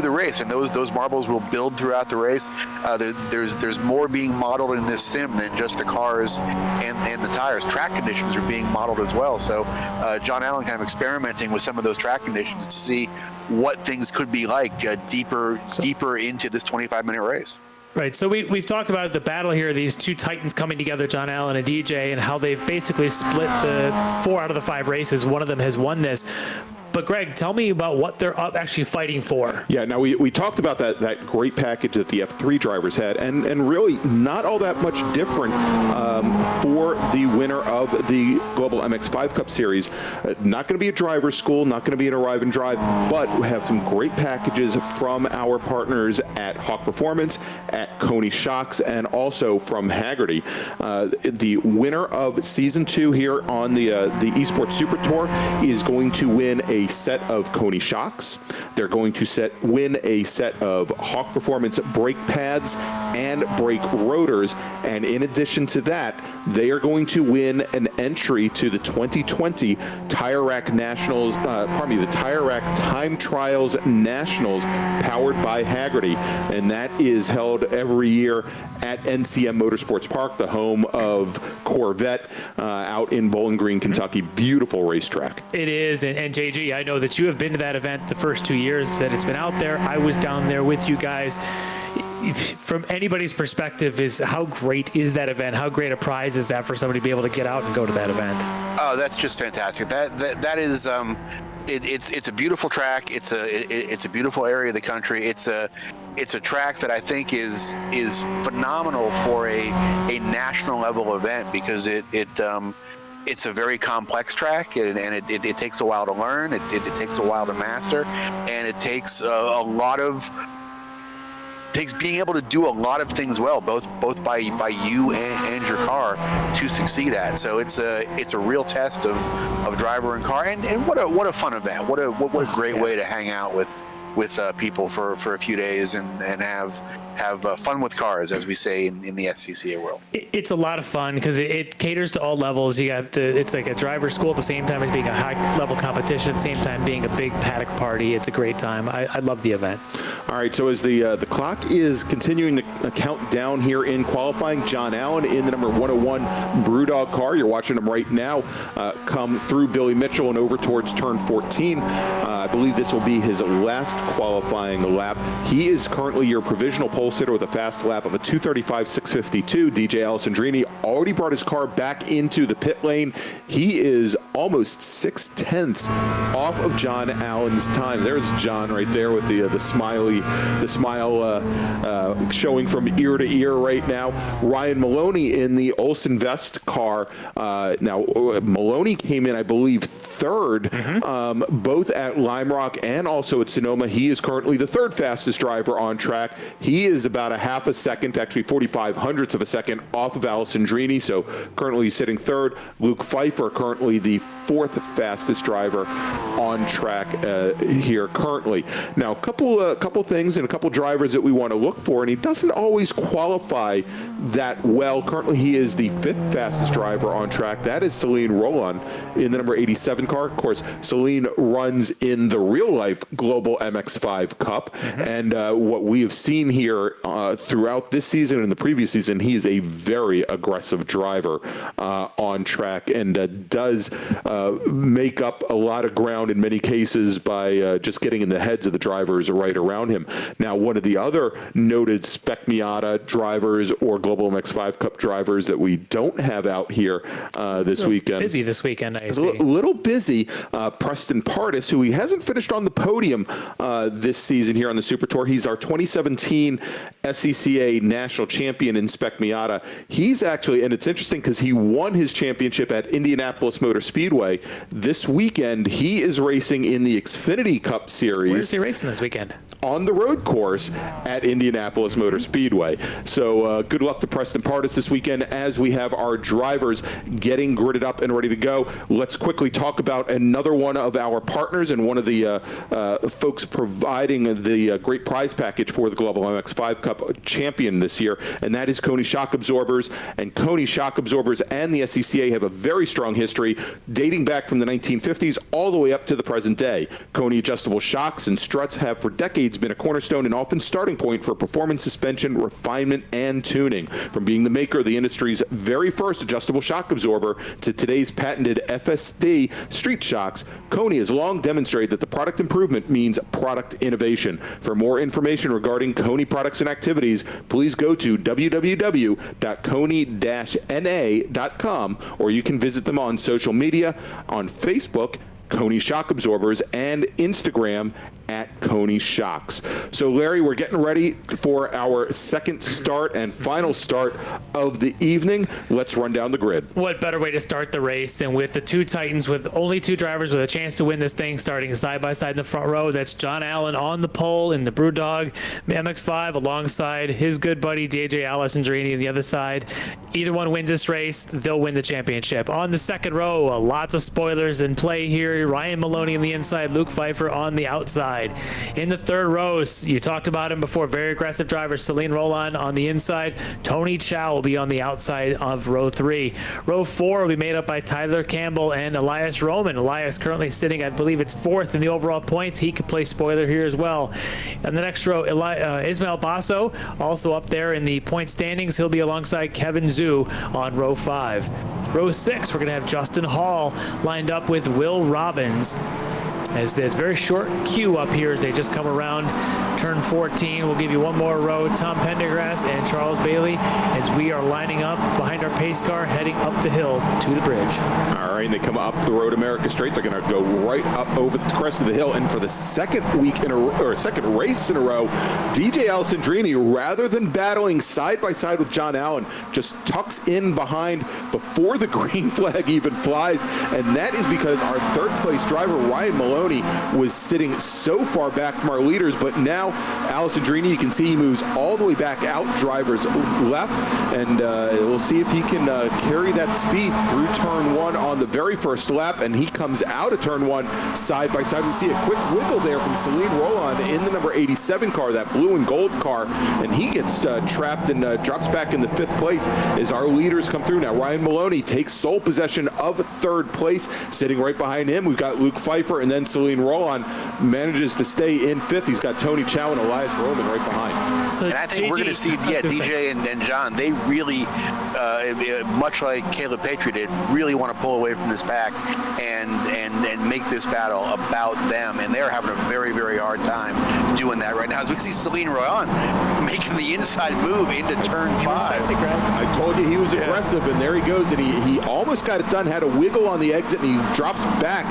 the race, and those marbles will build throughout the race. There's more being modeled in this sim than just the cars and the tires. Track conditions are being modeled as well. So John Allen kind of experimenting with some of those track conditions to see what things could be like deeper into this 25-minute race. Right, so we've talked about the battle here, these two titans coming together, John Allen and DJ, and how they've basically split the 4 out of the 5 races. One of them has won this. But Greg, tell me about what they're actually fighting for. Yeah, now we talked about that great package that the F3 drivers had, and really not all that much different for the winner of the Global MX-5 Cup Series. Not going to be a driver's school, not going to be an arrive and drive, but we have some great packages from our partners at Hawk Performance, at Coney Shocks, and also from Haggerty. The winner of Season 2 here on the eSports Super Tour is going to win a set of Coney Shocks. They're going to win a set of Hawk Performance brake pads and brake rotors, and in addition to that, they are going to win an entry to the 2020 Tire Rack Nationals, the Tire Rack Time Trials Nationals, powered by Haggerty, and that is held every year at NCM Motorsports Park, the home of Corvette, out in Bowling Green, Kentucky. Beautiful racetrack. It is, and JG, I know that you have been to that event the first 2 years that it's been out there. I was down there with you guys. From anybody's perspective, is how great is that event? How great a prize is that for somebody to be able to get out and go to that event? Oh, that's just fantastic. That is it's a beautiful track. It's a beautiful area of the country. It's a track that I think is phenomenal for a national level event, because it's a very complex track, and it takes a while to learn. It takes a while to master, and it takes being able to do a lot of things well, both by you and your car to succeed at. So it's a real test of driver and car, and what a fun event. What a great way to hang out with with people for a few days and have fun with cars, as we say in the SCCA world. It's a lot of fun because it caters to all levels. You got it's like a driver school at the same time as being a high level competition, at the same time being a big paddock party. It's a great time. I love the event. All right, so as the clock is continuing to count down here in qualifying, John Allen in the number 101 Brewdog car. You're watching him right now come through Billy Mitchell and over towards turn 14. I believe this will be his last qualifying lap. He is currently your provisional pole sitter with a fast lap of a 2:35.652. DJ Alessandrini already brought his car back into the pit lane. He is almost 6/10 off of John Allen's time. There's John right there with the smile showing from ear to ear right now. Ryan Maloney in the Olsen Vest car. Now Maloney came in, I believe, third, both at Lime Rock and also at Sonoma. He is currently the third fastest driver on track. He is about a half a second, actually 45/100ths of a second off of Alessandrini, so currently sitting third. Luke Pfeiffer currently the fourth fastest driver on track here currently. Now, a couple things and a couple drivers that we want to look for, and he doesn't always qualify that well. Currently, he is the fifth fastest driver on track. That is Celine Roland in the number 87 car. Of course, Celine runs in the real-life Global MX-5 Cup, and what we have seen here throughout this season and the previous season, he is a very aggressive driver on track and does make up a lot of ground in many cases by just getting in the heads of the drivers right around him. Now, one of the other noted Spec Miata drivers or Global MX-5 Cup drivers that we don't have out here this weekend. Busy this weekend, I see. A little busy. Preston Pardis, who he hasn't finished on the podium this season here on the Super Tour. He's our 2017 SCCA national champion in Spec Miata. He's actually, and it's interesting because he won his championship at Indianapolis Motor Speedway. This weekend, he is racing in the Xfinity Cup Series. Where's he racing this weekend? On the road course at Indianapolis Motor Speedway. So good luck to Preston Pardis this weekend as we have our drivers getting gridded up and ready to go. Let's quickly talk about another one of our partners and one of the folks providing the great prize package for the Global MX-5 Cup champion this year, and that is Coney Shock Absorbers. And Coney Shock Absorbers and the SCCA have a very strong history dating back from the 1950s all the way up to the present day. Coney adjustable shocks and struts have for decades been a cornerstone and often starting point for performance, suspension, refinement, and tuning. From being the maker of the industry's very first adjustable shock absorber to today's patented FSD street shocks, Coney has long demonstrated that the product improvement means product innovation. For more information regarding Coney products and activities, please go to www.coney-na.com, or you can visit them on social media on Facebook, Coney Shock Absorbers, and Instagram at Coney Shocks. So Larry, we're getting ready for our second start and final start of the evening. Let's run down the grid. What better way to start the race than with the two Titans, with only two drivers with a chance to win this thing, starting side by side in the front row. That's John Allen on the pole in the Brewdog MX-5 alongside his good buddy DJ Alessandrini on the other side. Either one wins this race, they'll win the championship. On the second row, lots of spoilers in play here. Ryan Maloney on the inside, Luke Pfeiffer on the outside. In the third row, you talked about him before, very aggressive driver, Celine Roland on the inside. Tony Chow will be on the outside of row 3. Row 4 will be made up by Tyler Campbell and Elias Roman. Elias currently sitting, I believe it's 4th in the overall points. He could play spoiler here as well. In the next row, Ismael Basso, also up there in the point standings. He'll be alongside Kevin Zhu on row 5. Row 6, we're going to have Justin Hall lined up with Will Robbins. As there's very short queue up here as they just come around turn 14. We'll give you one more row. Tom Pendergrass and Charles Bailey as we are lining up behind our pace car heading up the hill to the bridge. All right, and they come up the Road America Straight. They're going to go right up over the crest of the hill. And for the second week in a row, or second race in a row, DJ Alessandrini, rather than battling side by side with John Allen, just tucks in behind before the green flag even flies. And that is because our third place driver, Ryan Maloney, was sitting so far back from our leaders, but now Alessandrini, you can see he moves all the way back out, driver's left, and we'll see if he can carry that speed through turn 1 on the very first lap, and he comes out of turn 1 side by side. We see a quick wiggle there from Celine Roland in the number 87 car, that blue and gold car, and he gets trapped and drops back in the 5th place as our leaders come through. Now Ryan Maloney takes sole possession of 3rd place. Sitting right behind him, we've got Luke Pfeiffer, and then Celine Roland manages to stay in 5th. He's got Tony Chow and Elias Roman right behind. So and I think we're going to see, DJ and John, they really, much like Caleb Patry did, really want to pull away from this pack and make this battle about them. And they're having a very, very hard time doing that right now. As we see Celine Roland making the inside move into turn 5. I told you he was aggressive, and there he goes, and he almost got it done, had a wiggle on the exit, and he drops back,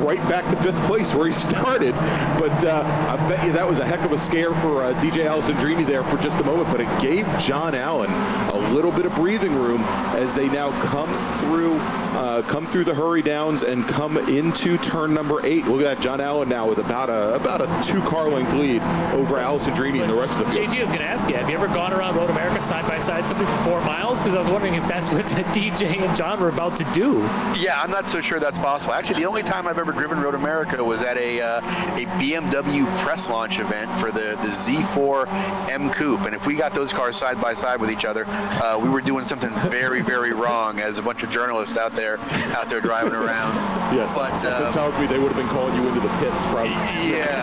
right back to 5th place where he started. But I bet you that was a heck of a scare for DJ Alessandrini there for just a moment, but it gave John Allen a little bit of breathing room as they now come through the hurry downs and come into turn number 8. Look at that, John Allen now with about a 2-car length lead over Alessandrini and the rest of the field. JG, I was going to ask you, have you ever gone around Road America side by side somebody for 4 miles? Because I was wondering if that's what DJ and John were about to do. Yeah, I'm not so sure that's possible. Actually, the only time I've ever driven Road America was at a BMW press launch event for the Z4 M Coupe, and if we got those cars side by side with each other, we were doing something very, very wrong as a bunch of journalists out there driving around. Yes, but something tells me they would have been calling you into the pits probably. Yeah.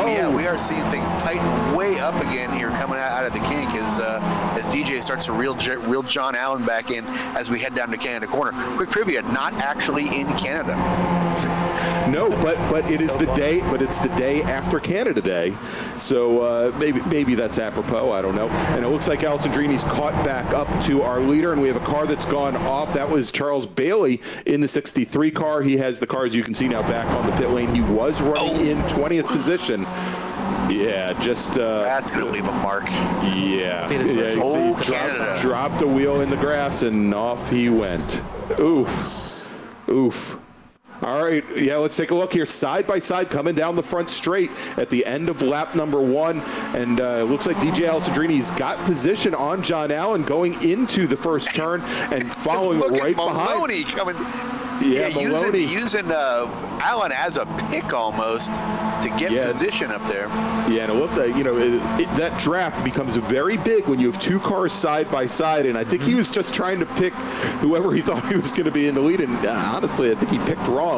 Yeah, we are seeing things tighten way up again here coming out of the kink as DJ starts to reel John Allen back in as we head down to Canada Corner. Quick trivia, not actually in Canada. No, but it is the day. But it's the day after Canada Day, so maybe that's apropos. I don't know. And it looks like Alessandrini's caught back up to our leader, and we have a car that's gone off. That was Charles Bailey in the 63 car. He has the car, as you can see now, back on the pit lane. He was running in 20th position. Yeah, just that's gonna leave a mark. Yeah, he's dropped a wheel in the grass and off he went. Oof. All right, yeah, let's take a look here. Side by side, coming down the front straight at the end of lap number 1. And it looks like DJ Alessandrini's got position on John Allen going into the first turn and following right Maloney behind. Coming. Yeah, Maloney. Using Allen as a pick almost to get position up there. Yeah, and it looked like, that draft becomes very big when you have 2 cars side by side, and I think he was just trying to pick whoever he thought he was going to be in the lead, and honestly, I think he picked wrong.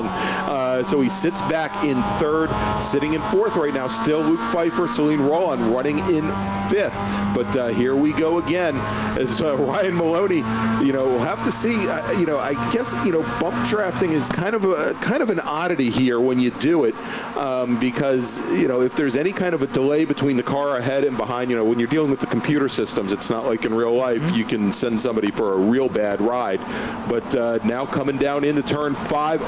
So he sits back in 3rd, sitting in 4th right now. Still Luke Pfeiffer, Celine Roland running in 5th, but here we go again as Ryan Maloney. We'll have to see. I guess bump drafting is kind of an oddity here when you do it, because if there's any kind of a delay between the car ahead and behind, when you're dealing with the computer systems, it's not like in real life you can send somebody for a real bad ride. But now coming down into turn 5,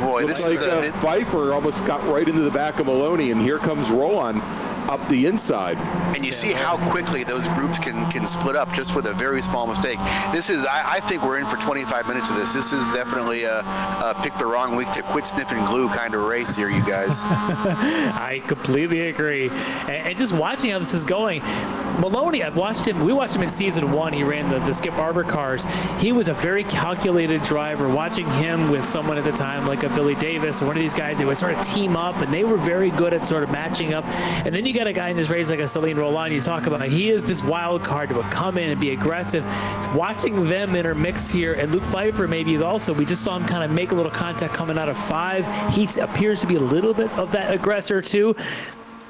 boy, this is Pfeiffer almost got right into the back of Maloney, and here comes Roland up the inside. And you see how quickly those groups can split up just with a very small mistake. This is, I think we're in for 25 minutes of this. This is definitely a pick the wrong week to quit sniffing glue kind of race here, you guys. I completely agree. And just watching how this is going, Maloney, we watched him in season 1. He ran the Skip Barber cars. He was a very calculated driver. Watching him with someone at the time like a Billy Davis or one of these guys, they would sort of team up, and they were very good at sort of matching up. And then you got a guy in this race like a Celine Roland, you talk about, he is this wild card to come in and be aggressive. It's watching them intermix here, and Luke Pfeiffer maybe is also, we just saw him kind of make a little contact coming out of 5. He appears to be a little bit of that aggressor too.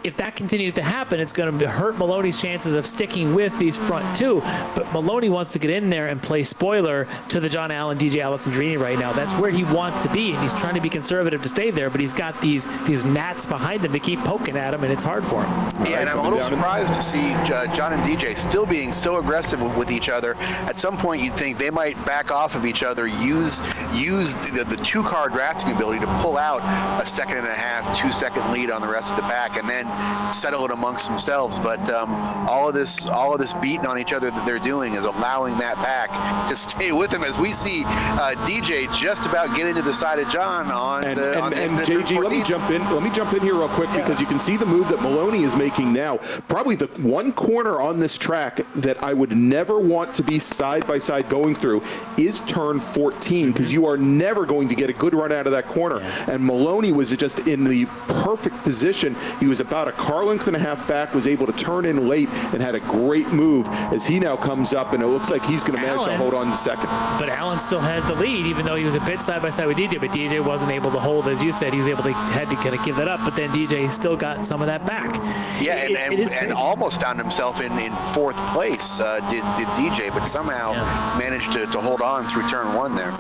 If that continues to happen, it's going to hurt Maloney's chances of sticking with these front 2. But Maloney wants to get in there and play spoiler to the John Allen, DJ Alessandrini right now. That's where he wants to be, and he's trying to be conservative to stay there, but he's got these gnats behind him that keep poking at him, and it's hard for him. Yeah, and I'm a little surprised to see John and DJ still being so aggressive with each other. At some point, you'd think they might back off of each other, use the 2-car drafting ability to pull out a 1.5 2-second lead on the rest of the pack, and then settle it amongst themselves. But all of this beating on each other that they're doing is allowing that pack to stay with them, as we see DJ just about get into the side of John on and the JG, let me jump in here real quick, because you can see the move that Maloney is making now. Probably the one corner on this track that I would never want to be side by side going through is turn 14, because you are never going to get a good run out of that corner. And Maloney was just in the perfect position. He was about a car length and a half back, was able to turn in late, and had a great move as he now comes up, and it looks like he's going to manage to hold on to second. But Allen still has the lead, even though he was a bit side by side with DJ, but DJ wasn't able to hold, as you said. He was able to had to kind of give that up, but then DJ still got some of that back. Yeah, and almost found himself in fourth place, did DJ, but somehow managed to hold on through turn 1 there.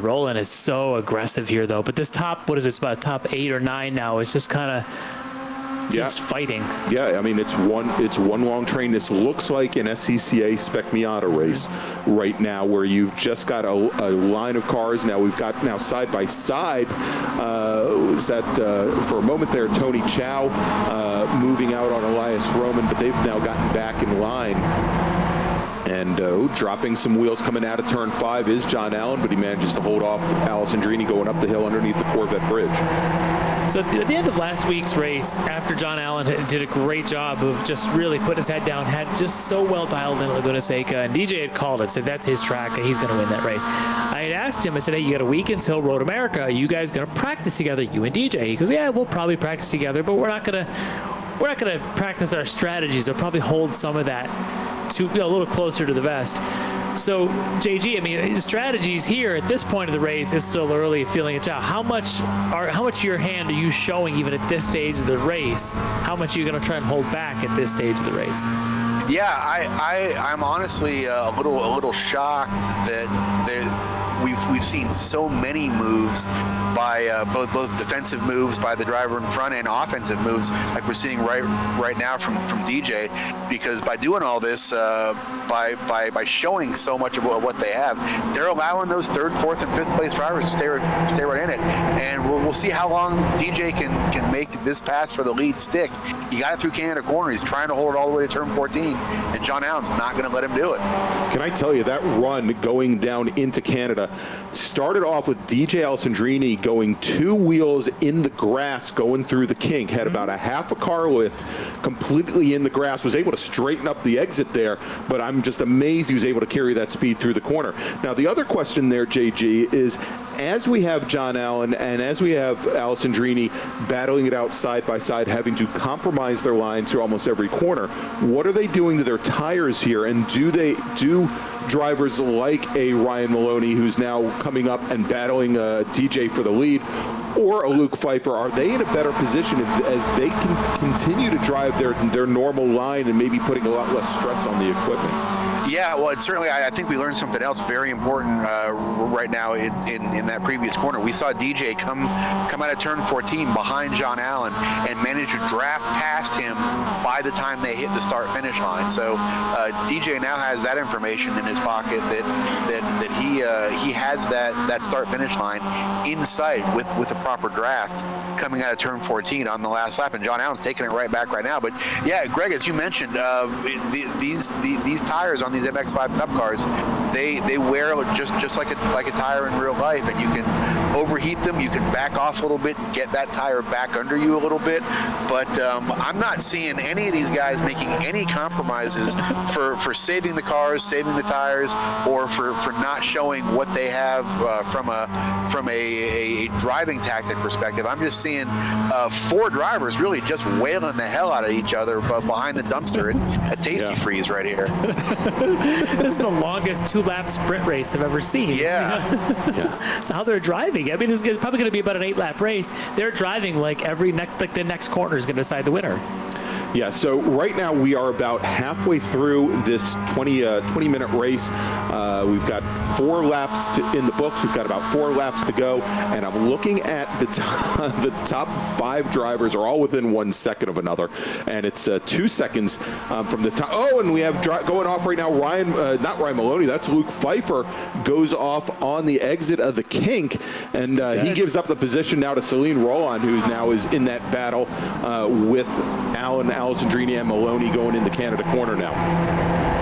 Roland is so aggressive here, though. But this top, what is this, about top 8 or 9 now, is just kind of just fighting. Yeah, I mean, it's one long train. This looks like an SCCA Spec Miata race right now, where you've just got a line of cars. Now we've got side by side. Was that for a moment there, Tony Chow moving out on Elias Roman, but they've now gotten back in line. And dropping some wheels coming out of turn 5 is John Allen, but he manages to hold off Alessandrini going up the hill underneath the Corvette bridge. So at the end of last week's race, after John Allen did a great job of just really putting his head down, had just so well dialed in Laguna Seca, and DJ had called it, said that's his track, that he's going to win that race. I had asked him, I said, hey, you got a Weekends Hill Road America, are you guys going to practice together, you and DJ? He goes, yeah, we'll probably practice together, but we're not going to practice our strategies. They'll probably hold some of that to a little closer to the vest. So JG, I mean, his strategies here at this point of the race is still early, feeling it out. How much of your hand are you showing even at this stage of the race? How much are you going to try and hold back at this stage of the race? Yeah, I'm honestly a little shocked that we've seen so many moves by both defensive moves by the driver in front and offensive moves like we're seeing right now from DJ, because by doing all this, by showing so much of what they have, they're allowing those 3rd, 4th, and 5th place drivers to stay right in it. And we'll see how long DJ can make this pass for the lead stick. He got it through Canada Corner. He's trying to hold it all the way to turn 14, and John Allen's not going to let him do it. Can I tell you, that run going down into Canada started off with DJ Alessandrini going 2 wheels in the grass going through the kink, had about a half a car width completely in the grass, was able to straighten up the exit there, but I'm just amazed he was able to carry that speed through the corner. Now, the other question there, JG, is as we have John Allen and as we have Alessandrini battling it out side by side, having to compromise their line through almost every corner, what are they doing to their tires here? And do drivers like a Ryan Maloney, who's now coming up and battling DJ for the lead, or a Luke Pfeiffer, are they in a better position as they can continue to drive their normal line and maybe putting a lot less stress on the equipment? Yeah, well, it's certainly, I think we learned something else very important right now in that previous corner. We saw DJ come out of turn 14 behind John Allen and manage to draft past him by the time they hit the start-finish line. So DJ now has that information in his pocket that he has that start-finish line in sight with a proper draft coming out of turn 14 on the last lap, and John Allen's taking it right back right now. But yeah, Greg, as you mentioned, these tires on these MX-5 Cup cars, they wear just like a tire in real life, and you can overheat them, you can back off a little bit and get that tire back under you a little bit. But I'm not seeing any of these guys making any compromises for saving the cars, saving the tires, or for not showing what they have from a driving tactic perspective. I'm just seeing 4 drivers really just wailing the hell out of each other behind the dumpster at Tasty Freeze right here. This is the longest 2-lap sprint race I've ever seen. Yeah. That's how they're driving. I mean, this is probably going to be about an 8-lap race. They're driving like the next corner is going to decide the winner. Yeah, so right now we are about halfway through this 20-minute race. We've got 4 laps in the books. We've got about 4 laps to go, and I'm looking at the top 5 drivers are all within 1 second of another, and it's 2 seconds from the top. Oh, and we have going off right now, not Ryan Maloney, that's Luke Pfeiffer, goes off on the exit of the kink, and he gives up the position now to Celine Roland, who now is in that battle with Alessandrini and Maloney going in the Canada corner now.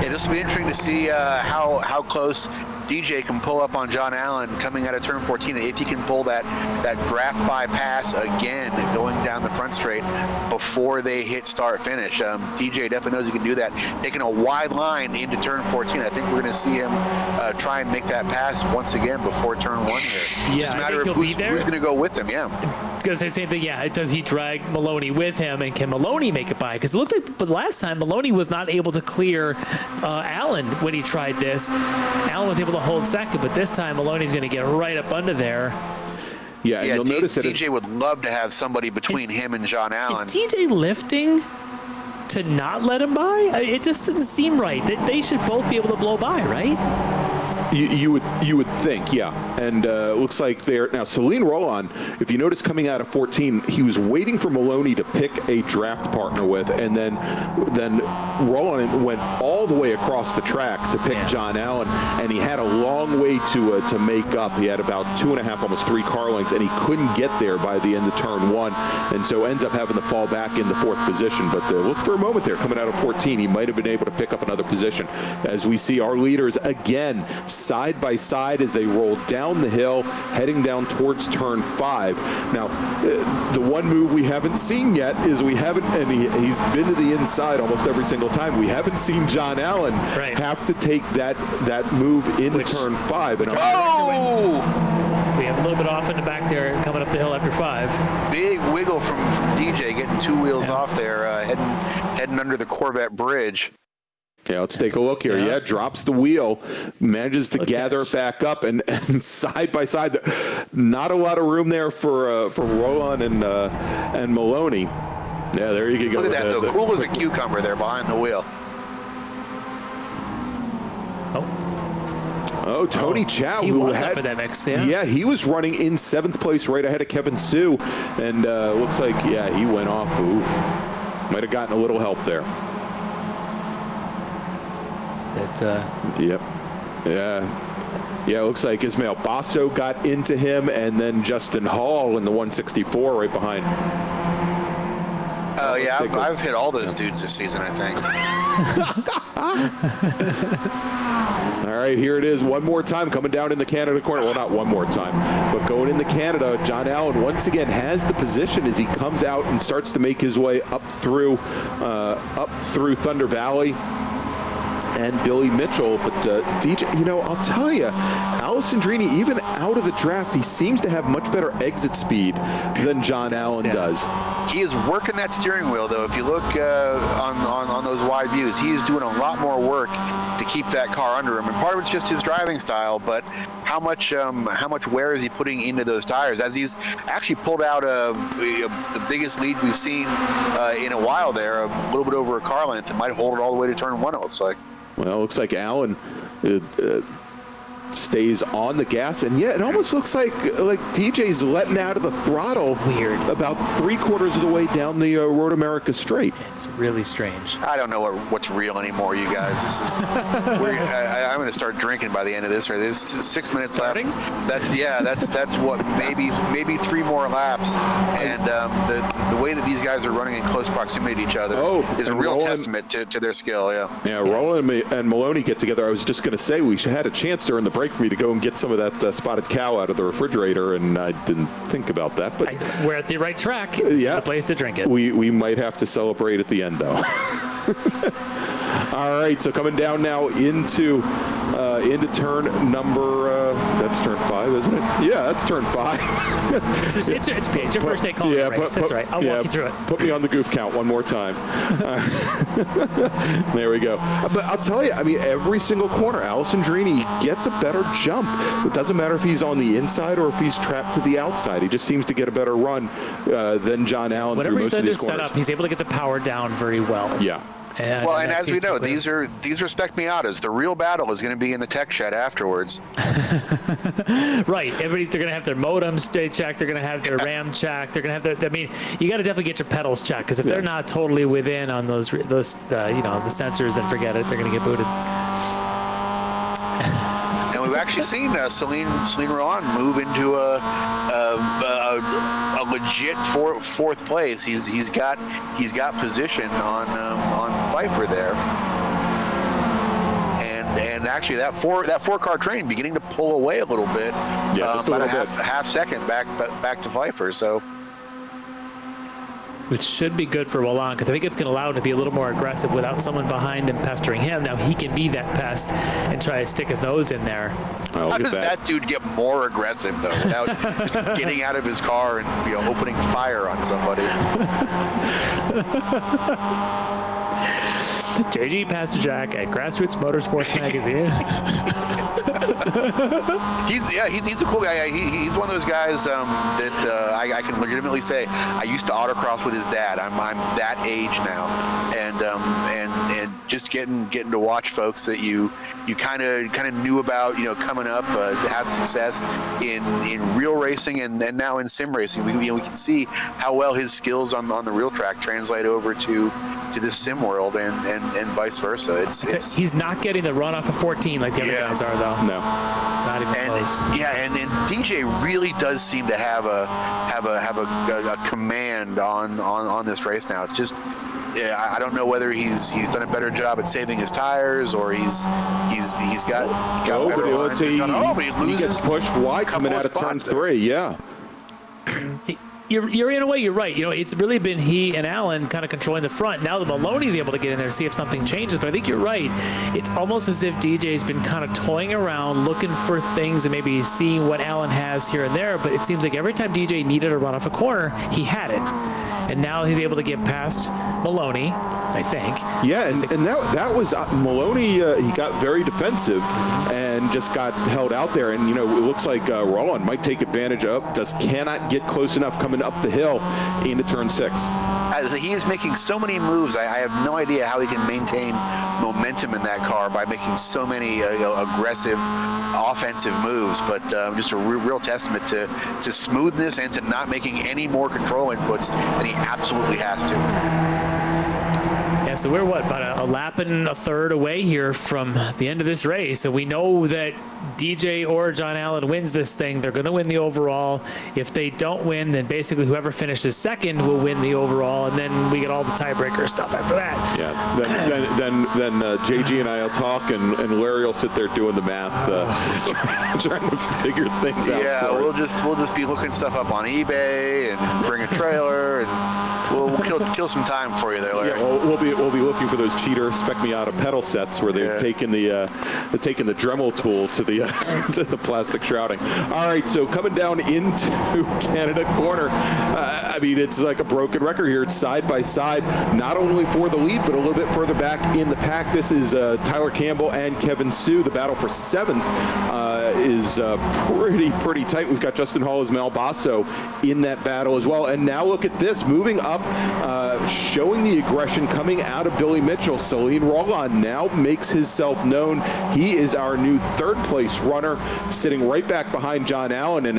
Yeah, this will be interesting to see how close DJ can pull up on John Allen coming out of turn 14, if he can pull that draft bypass again going down the front straight before they hit start finish. DJ definitely knows he can do that. Taking a wide line into turn 14, I think we're going to see him try and make that pass once again before turn 1 here. Yeah, It's a matter of who's going to go with him. Yeah. I was going to say the same thing. Yeah, does he drag Maloney with him, and can Maloney make it by? Because it looked like the last time Maloney was not able to clear Allen when he tried this. Allen was able to hold second, but this time Maloney's going to get right up under there. Yeah, and you'll notice that DJ would love to have somebody between him and John Allen. Is DJ lifting to not let him by? It just doesn't seem right. They should both be able to blow by, right? You would think, yeah. And looks like they're now Celine Roland. If you notice, coming out of 14, he was waiting for Maloney to pick a draft partner with, and then Roland went all the way across the track to pick John Allen, and he had a long way to make up. He had about 2.5, almost 3 car lengths, and he couldn't get there by the end of turn 1, and so ends up having to fall back in the 4th position. But look for a moment there, coming out of 14, he might have been able to pick up another position. As we see our leaders again side by side as they roll down the hill, heading down towards turn 5. Now, the one move we haven't seen yet is he's been to the inside almost every single time. We haven't seen John Allen have to take that move into turn 5. And we have a little bit off in the back there coming up the hill after 5. Big wiggle from DJ getting 2 wheels off there, heading under the Corvette bridge. Yeah, let's take a look here. Yeah, drops the wheel, manages to gather it back up, and side by side, not a lot of room there for Roland and Maloney. Yeah, there you go. Look at that, though. Cool as a cucumber there behind the wheel. Oh, Tony Chow, who was up for that mix, yeah, he was running in 7th place right ahead of Kevin Sue, and looks like, he went off. Oof. Might have gotten a little help there. Yep. Yeah. Yeah, it looks like Ismael Basso got into him, and then Justin Hall in the 164 right behind. Oh, yeah, I've hit all those dudes this season, I think. All right, here it is one more time coming down in the Canada corner. Well, not one more time, but going into Canada, John Allen once again has the position as he comes out and starts to make his way up through Thunder Valley and Billy Mitchell. But DJ, I'll tell you, Alessandrini, even out of the draft, he seems to have much better exit speed than John Allen does. He is working that steering wheel, though. If you look on those wide views, he is doing a lot more work to keep that car under him. And part of it's just his driving style, but how much wear is he putting into those tires? As he's actually pulled out the biggest lead we've seen in a while there, a little bit over a car length. It might hold it all the way to turn 1, it looks like. Well, it looks like Allen stays on the gas, and it almost looks like DJ's letting out of the throttle. It's weird. About 3/4 of the way down the Road America straight. It's really strange. I don't know what's real anymore, you guys. This is I'm going to start drinking by the end of this. Right, this is 6 minutes left. That's what maybe 3 more laps, and the way that these guys are running in close proximity to each other is a real testament to their skill. Yeah, Roland and Maloney get together. I was just going to say we had a chance during the break for me to go and get some of that spotted cow out of the refrigerator, and I didn't think about that. But we're at the right track. It's the place to drink it. We might have to celebrate at the end, though. All right, so coming down now into turn number, that's turn 5, isn't it? Yeah, that's turn 5. It's your first day calling the race. That's right. I'll walk you through it. Put me on the goof count one more time. There we go. But I'll tell you, I mean, every single corner, Alessandrini gets a better jump. It doesn't matter if he's on the inside or if he's trapped to the outside. He just seems to get a better run than John Allen through most of these corners. Setup, he's able to get the power down very well. Yeah. And as we know, these are spec Miatas. The real battle is going to be in the tech shed afterwards. Right. They're going to have their modems checked. They're going to have their RAM checked. They're going to have their. I mean, you got to definitely get your pedals checked, because if they're not totally within on those the sensors, then forget it. They're going to get booted. And we've actually seen Celine Roland move into a legit fourth place. He's got position on Pfeiffer there, and actually that four car train beginning to pull away a little bit. Yeah, about a half second back to Pfeiffer. So. Which should be good for Roland, because I think it's going to allow him to be a little more aggressive without someone behind him pestering him. Now he can be that pest and try to stick his nose in there. How does that dude get more aggressive, though, without just getting out of his car and opening fire on somebody? JG Pastor Jack at Grassroots Motorsports Magazine. He's a cool guy. He's one of those guys that I can legitimately say I used to autocross with his dad. I'm that age now, and just getting to watch folks that you kind of knew about, coming up, have success in real racing and now in sim racing. We can see how well his skills on the real track translate over to this sim world and vice versa. He's not getting the run off of 14 like the other guys are, though. No, not even close. Yeah, and DJ really does seem to have a command on this race now. It's just, I don't know whether he's done a better job at saving his tires, or he's got better lines. But he gets pushed wide coming out of turn 3. Yeah. You're in a way, you're right. It's really been he and Allen kind of controlling the front. Now that Maloney's able to get in there, see if something changes. But I think you're right. It's almost as if DJ's been kind of toying around, looking for things and maybe seeing what Allen has here and there. But it seems like every time DJ needed a run off a corner, he had it. And now he's able to get past Maloney, I think. Yeah, and that was Maloney. He got very defensive and just got held out there. And, it looks like Roland might take advantage of, cannot get close enough coming up the hill into turn 6. As he is making so many moves, I have no idea how he can maintain momentum in that car by making so many aggressive offensive moves. But just a real testament to smoothness and to not making any more control inputs than he absolutely has to. Yeah, so we're about a lap and a third away here from the end of this race. So we know that DJ or John Allen wins this thing, they're going to win the overall. If they don't win, then basically whoever finishes second will win the overall, and then we get all the tiebreaker stuff after that. Yeah, then JG and I will talk, and Larry will sit there doing the math, trying to figure things out. Yeah, we'll just be looking stuff up on eBay and bring a trailer, and we'll kill some time for you there, Larry. Yeah, we'll be looking for those cheater Spec Miata pedal sets where they've taken the Dremel tool to the to the plastic shrouding. All right, so coming down into Canada corner, I mean, it's like a broken record here. It's side by side, not only for the lead, but a little bit further back in the pack. This is Tyler Campbell and Kevin Sue. The battle for 7th is pretty tight. We've got Justin Hall as Malbasso in that battle as well. And now look at this, moving up, showing the aggression coming out of Billy Mitchell. Celine Roland now makes himself known. He is our new 3rd place runner, sitting right back behind John Allen. And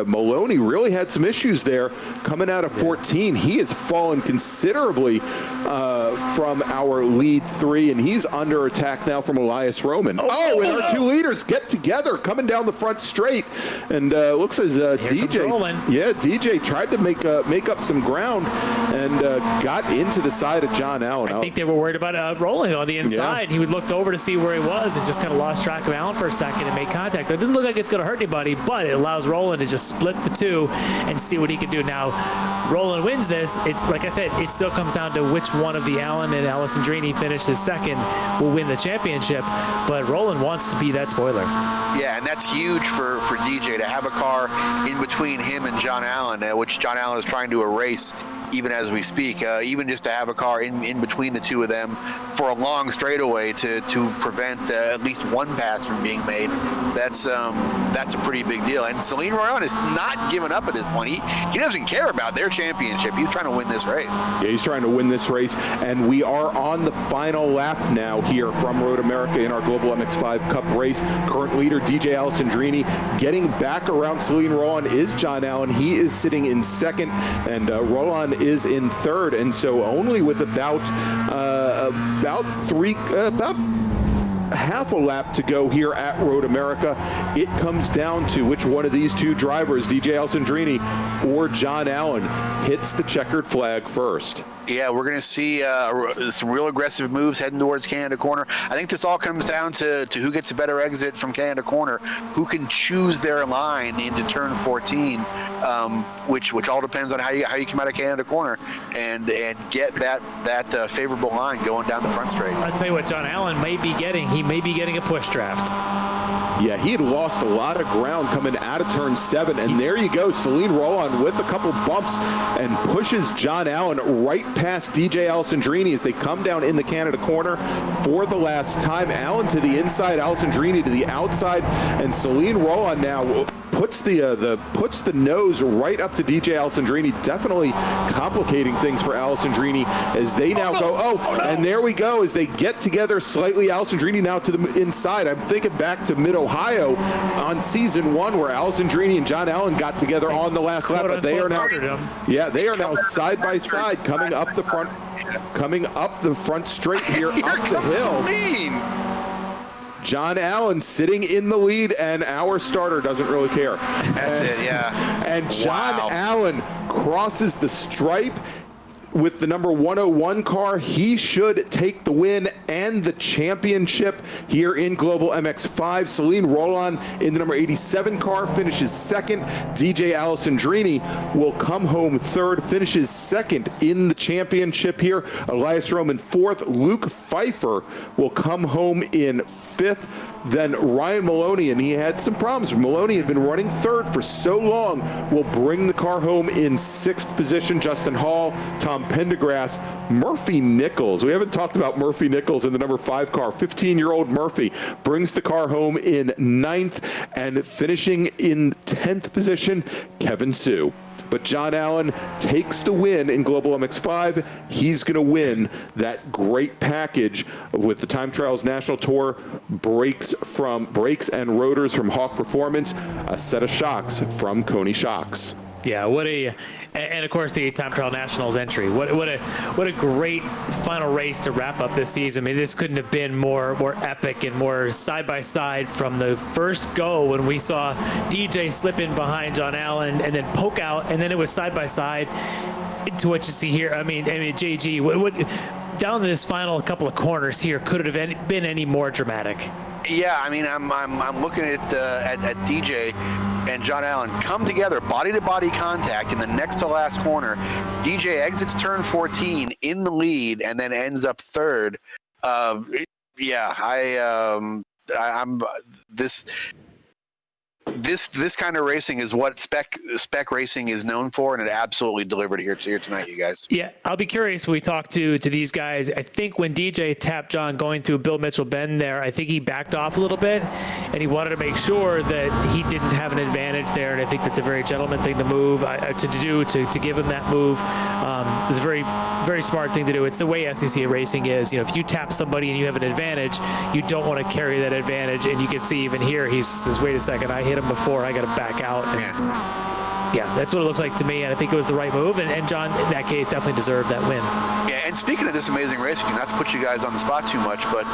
Maloney really had some issues there coming out of 14. He has fallen considerably from our lead 3, and he's under attack now from Elias Roman. And our 2 leaders get get together coming down the front straight, and looks as DJ tried to make up some ground and got into the side of John Allen. I think they were worried about rolling on the inside. He looked over to see where he was and just kind of lost track of Allen for a second and made contact. It doesn't look like it's going to hurt anybody, but it allows Roland to just split the two and see what he can do. Now, Roland wins this. It's like I said, it still comes down to which one of the Allen and Alessandrini finishes second will win the championship, but Roland wants to be that spoiler. Yeah, and that's huge for DJ to have a car in between him and John Allen, which John Allen is trying to erase even as we speak. Even just to have a car in between the two of them for a long straightaway to prevent at least one pass from being made, that's a pretty big deal. And Celine Royan is not giving up at this point. He doesn't care about their championship. He's trying to win this race. Yeah, he's trying to win this race, and we are on the final lap now here from Road America in our Global MX5 Cup race. Current leader DJ Alessandrini getting back around Celine Rowan is John Allen. He is sitting in second, and Rowan is in third, and so only with about half a lap to go here at Road America, it comes down to which one of these two drivers, DJ Alessandrini or John Allen, hits the checkered flag first. Yeah, we're going to see some real aggressive moves heading towards Canada Corner. I think this all comes down to who gets a better exit from Canada Corner, who can choose their line into turn 14, which all depends on how you come out of Canada Corner and get that favorable line going down the front straight. I'll tell you what John Allen may be getting. He may be getting a push draft. Yeah, he had lost a lot of ground coming out of turn 7, and there you go, Celine Rowan with a couple bumps and pushes John Allen right past DJ Alessandrini as they come down in the Canada Corner for the last time. Allen to the inside, Alessandrini to the outside, and Celine Rowan now puts the nose right up to DJ Alessandrini, definitely complicating things for Alessandrini as they now and there we go as they get together slightly. Alessandrini now to the inside. I'm thinking back to Mid-Ohio on season 1 where Alessandrini and John Allen got together on the last lap, but they are now side by side coming up the front straight here up the hill. John Allen sitting in the lead, and our starter doesn't really care. That's it, yeah. And John Allen crosses the stripe with the number 101 car. He should take the win and the championship here in Global MX5. Celine Rowan in the number 87 car finishes second. DJ Alessandrini will come home third, finishes second in the championship here. Elias Roman fourth. Luke Pfeiffer will come home in fifth. Then Ryan Maloney, and he had some problems. Maloney had been running third for so long, will bring the car home in sixth position. Justin Hall, Tom Pendergrass, Murphy Nichols. We haven't talked about Murphy Nichols in the number 5 car. 15-year-old Murphy brings the car home in ninth, and finishing in 10th position, Kevin Sue. But John Allen takes the win in Global MX5. He's going to win that great package with the Time Trials National Tour, brakes and rotors from Hawk Performance, a set of shocks from Coney Shocks. Yeah, and of course the Time Trial Nationals entry. What a great final race to wrap up this season. I mean, this couldn't have been more epic and more side by side from the first go when we saw DJ slip in behind John Allen and then poke out, and then it was side by side to what you see here. I mean, JG, what down this final couple of corners here could it have been any more dramatic? Yeah, I mean, I'm looking at DJ and John Allen come together, body-to-body contact in the next to last corner. DJ exits turn 14 in the lead and then ends up third. This kind of racing is what spec racing is known for, and it absolutely delivered here tonight, you guys. Yeah, I'll be curious when we talk to these guys. I think when DJ tapped John going through Bill Mitchell Bend there, I think he backed off a little bit, and he wanted to make sure that he didn't have an advantage there, and I think that's a very gentleman thing to move, to give him that move. It's a very, very smart thing to do. It's the way SCCA racing is. You know, if you tap somebody and you have an advantage, you don't want to carry that advantage, and you can see even here, he says, wait a second, I hit him before, I got to back out. Yeah, that's what it looks like to me, and I think it was the right move. And John, in that case, definitely deserved that win. Yeah, and speaking of this amazing race, not to put you guys on the spot too much, but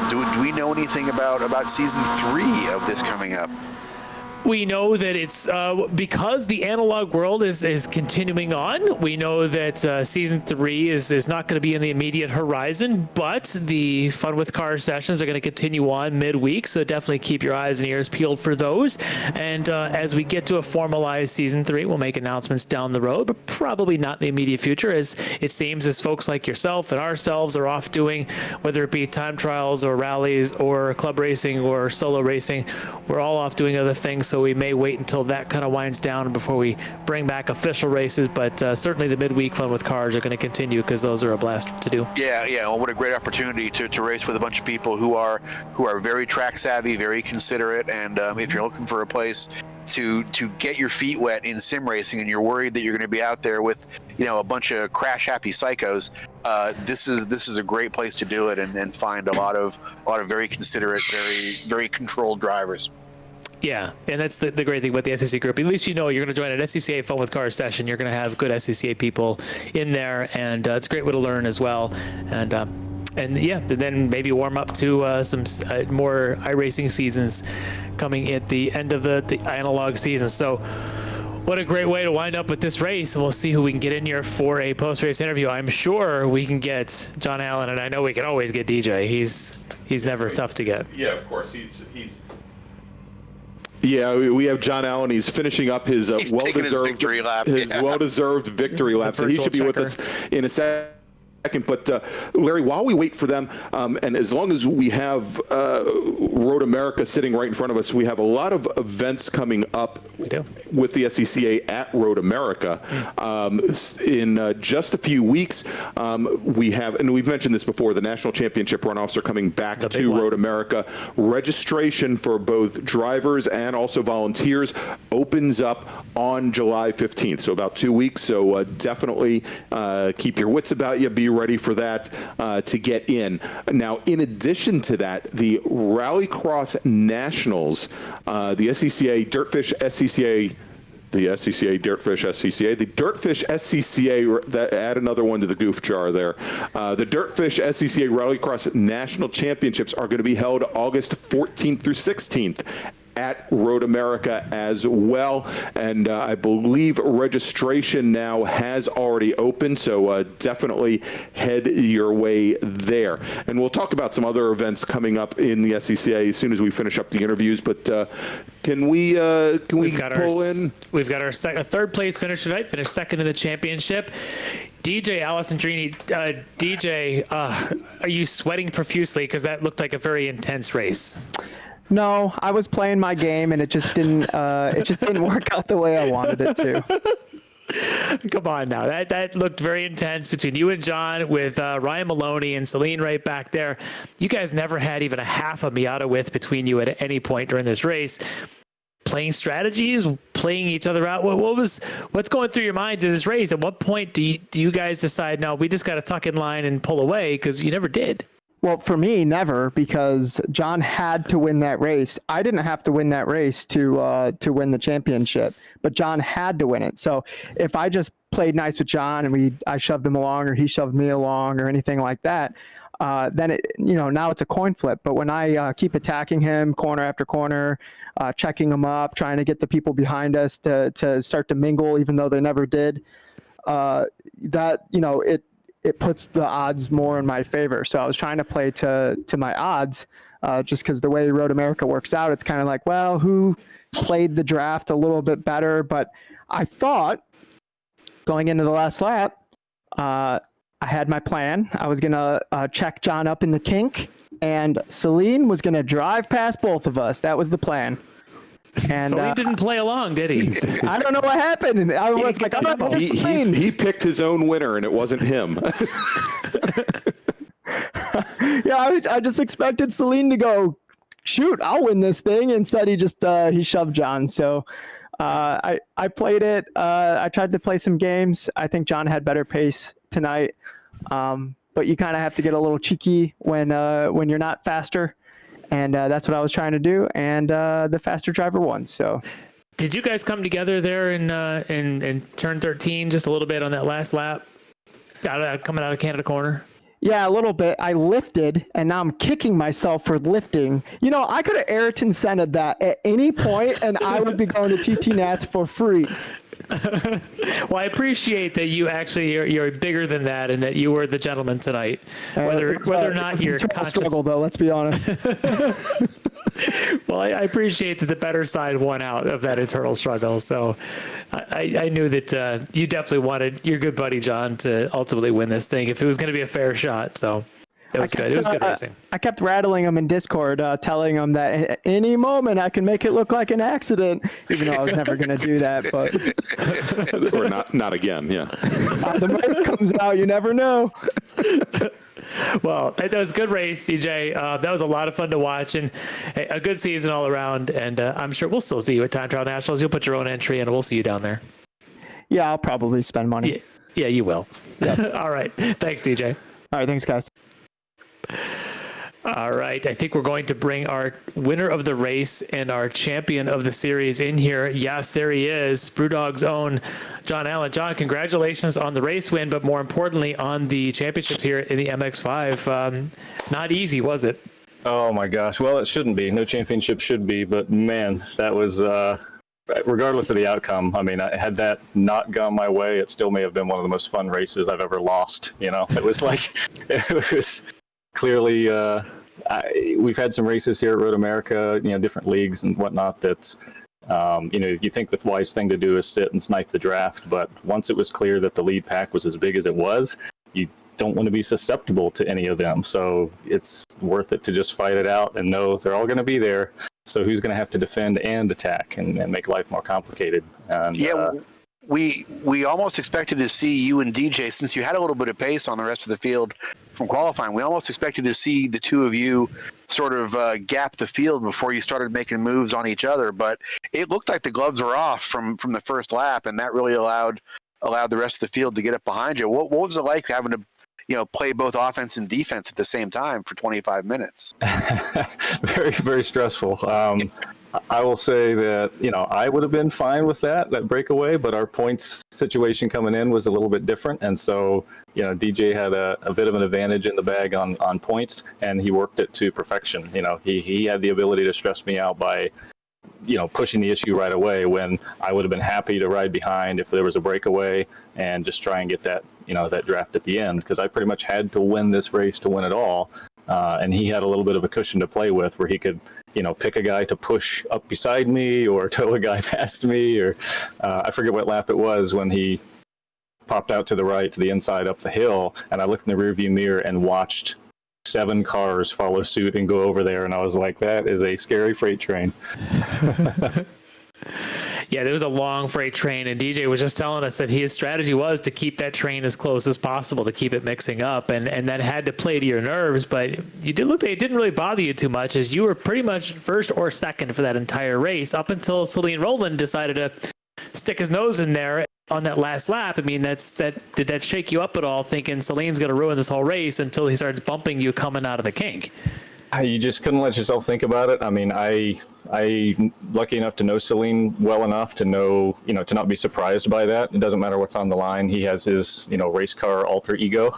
do we know anything about season 3 of this coming up? We know that it's because the analog world is continuing on. We know that season 3 is not going to be in the immediate horizon, but the Fun with Cars sessions are going to continue on midweek. So definitely keep your eyes and ears peeled for those. And as we get to a formalized season 3, we'll make announcements down the road, but probably not in the immediate future, as it seems as folks like yourself and ourselves are off doing, whether it be time trials or rallies or club racing or solo racing, we're all off doing other things. So we may wait until that kind of winds down before we bring back official races, but certainly the midweek Fun with Cars are going to continue because those are a blast to do. Yeah. Well, what a great opportunity to race with a bunch of people who are very track savvy, very considerate, and if you're looking for a place to get your feet wet in sim racing and you're worried that you're going to be out there with a bunch of crash happy psychos, this is a great place to do it and find a lot of very considerate, very controlled drivers. Yeah, and that's the great thing about the SCCA group. At least you're going to join an SCCA Fun with Cars session. You're going to have good SCCA people in there, and it's a great way to learn as well. And yeah, then maybe warm up to some more iRacing seasons coming at the end of the analog season. So what a great way to wind up with this race. We'll see who we can get in here for a post-race interview. I'm sure we can get John Allen, and I know we can always get DJ. He's never tough to get. Yeah, of course. He's Yeah, we have John Allen. He's finishing up his well-deserved victory lap. Well-deserved victory lap. So he should be with us in a second. But Larry, while we wait for them, and as long as we have Road America sitting right in front of us, we have a lot of events coming up with the SCCA at Road America. In just a few weeks, we have, and we've mentioned this before, the National Championship runoffs are coming back to Road America. Registration for both drivers and also volunteers opens up on July 15th, so about 2 weeks. So definitely keep your wits about you. Be ready for that to get in. Now, in addition to that, the Rallycross Nationals, the SCCA Dirtfish SCCA, the SCCA Dirtfish SCCA, the Dirtfish SCCA, that, add another one to the goof jar there. The Dirtfish SCCA Rallycross National Championships are going to be held August 14th through 16th at Road America as well, and I believe registration now has already opened, so definitely head your way there. And we'll talk about some other events coming up in the SCCA as soon as we finish up the interviews, but can we pull in? We've got our third place finish tonight, finished second in the championship. DJ Alessandrini, DJ, are you sweating profusely? Because that looked like a very intense race. No, I was playing my game and it just didn't work out the way I wanted it to. Come on now. That looked very intense between you and John, with Ryan Maloney and Celine right back there. You guys never had even a half a Miata width between you at any point during this race. Playing strategies, playing each other out. What's going through your mind in this race? At what point do you guys decide, no, we just got to tuck in line and pull away? Because you never did. Well, for me, never, because John had to win that race. I didn't have to win that race to win the championship, but John had to win it. So if I just played nice with John and I shoved him along, or he shoved me along, or anything like that, then now it's a coin flip. But when I keep attacking him corner after corner, checking him up, trying to get the people behind us to start to mingle, even though they never did, it puts the odds more in my favor. So I was trying to play to my odds, just because the way Road America works out, it's kind of like, well, who played the draft a little bit better? But I thought going into the last lap, I had my plan. I was going to check John up in the kink, and Celine was going to drive past both of us. That was the plan. And so he didn't play along, did he? I don't know what happened. And I was like, I'm not going to Celine. He picked his own winner, and it wasn't him. Yeah, I just expected Celine to go, shoot, I'll win this thing. Instead, he shoved John. So I played it. I tried to play some games. I think John had better pace tonight. But you kind of have to get a little cheeky when you're not faster. And that's what I was trying to do, and the faster driver won. So Did you guys come together there in turn 13 just a little bit on that last lap? Coming out of Canada corner? Yeah, a little bit. I lifted, and now I'm kicking myself for lifting. You know, I could have Ayrton Senna that at any point, and I would be going to TT Nats for free. Well, I appreciate that you actually you're bigger than that, and that you were the gentleman tonight. Whether or not you're conscious. Struggle, though. Let's be honest. Well, I appreciate that the better side won out of that internal struggle. So I knew that you definitely wanted your good buddy John to ultimately win this thing if it was going to be a fair shot. So it was good. It was good racing. I kept rattling him in Discord, telling him that at any moment I can make it look like an accident, even though I was never going to do that. But Or not again, yeah. The mic comes out, you never know. Well, that was a good race, DJ. That was a lot of fun to watch, and a good season all around. And I'm sure we'll still see you at Time Trial Nationals. You'll put your own entry, and we'll see you down there. Yeah, I'll probably spend money. Yeah, you will. Yep. All right. Thanks, DJ. All right, thanks, guys. All right. I think we're going to bring our winner of the race and our champion of the series in here. Yes, there he is. Brewdog's own John Allen. John, congratulations on the race win, but more importantly on the championship here in the MX5. Not easy, was it? Oh my gosh. Well, it shouldn't be. No championship should be, but man, that was, regardless of the outcome, I mean, had that not gone my way, it still may have been one of the most fun races I've ever lost. You know, it was like, it was clearly, we've had some races here at Road America, you know, different leagues and whatnot that's, you know, you think the wise thing to do is sit and snipe the draft, but once it was clear that the lead pack was as big as it was, you don't want to be susceptible to any of them. So it's worth it to just fight it out and know they're all going to be there. So who's going to have to defend and attack and make life more complicated? And, yeah, we almost expected to see you and DJ, since you had a little bit of pace on the rest of the field from qualifying. We almost expected to see the two of you sort of gap the field before you started making moves on each other. But it looked like the gloves were off from the first lap, and that really allowed the rest of the field to get up behind you. What was it like having to, you know, play both offense and defense at the same time for 25 minutes? Very, very stressful. I will say that, you know, I would have been fine with that breakaway, but our points situation coming in was a little bit different. And so, you know, DJ had a bit of an advantage in the bag on points, and he worked it to perfection. You know, he had the ability to stress me out by, you know, pushing the issue right away when I would have been happy to ride behind if there was a breakaway and just try and get that, you know, that draft at the end, because I pretty much had to win this race to win it all. And he had a little bit of a cushion to play with where he could, you know, pick a guy to push up beside me or tow a guy past me, or I forget what lap it was when he popped out to the right, to the inside up the hill, and I looked in the rearview mirror and watched 7 cars follow suit and go over there, and I was like, that is a scary freight train. Yeah, there was a long freight train, and DJ was just telling us that his strategy was to keep that train as close as possible, to keep it mixing up, and that had to play to your nerves, but you did look like it didn't really bother you too much, as you were pretty much first or second for that entire race, up until Celine Rowland decided to stick his nose in there on that last lap. I mean, did that shake you up at all, thinking Celine's going to ruin this whole race, until he starts bumping you coming out of the kink? You just couldn't let yourself think about it. I mean, I lucky enough to know Celine well enough to know, you know, to not be surprised by that. It doesn't matter what's on the line. He has his, you know, race car alter ego.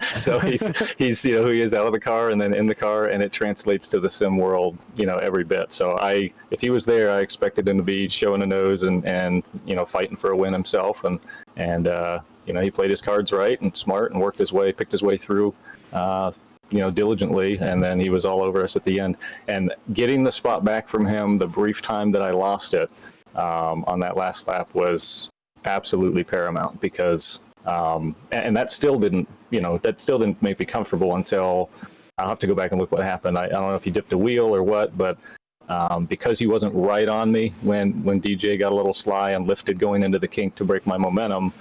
So he's, you know, who he is out of the car and then in the car, and it translates to the sim world, you know, every bit. So if he was there, I expected him to be showing a nose and you know, fighting for a win himself. And you know, he played his cards right and smart and picked his way through, you know, diligently, and then he was all over us at the end. And getting the spot back from him the brief time that I lost it on that last lap was absolutely paramount, because and that still didn't make me comfortable until I'll have to go back and look what happened. I don't know if he dipped a wheel or what, but because he wasn't right on me when DJ got a little sly and lifted going into the kink to break my momentum,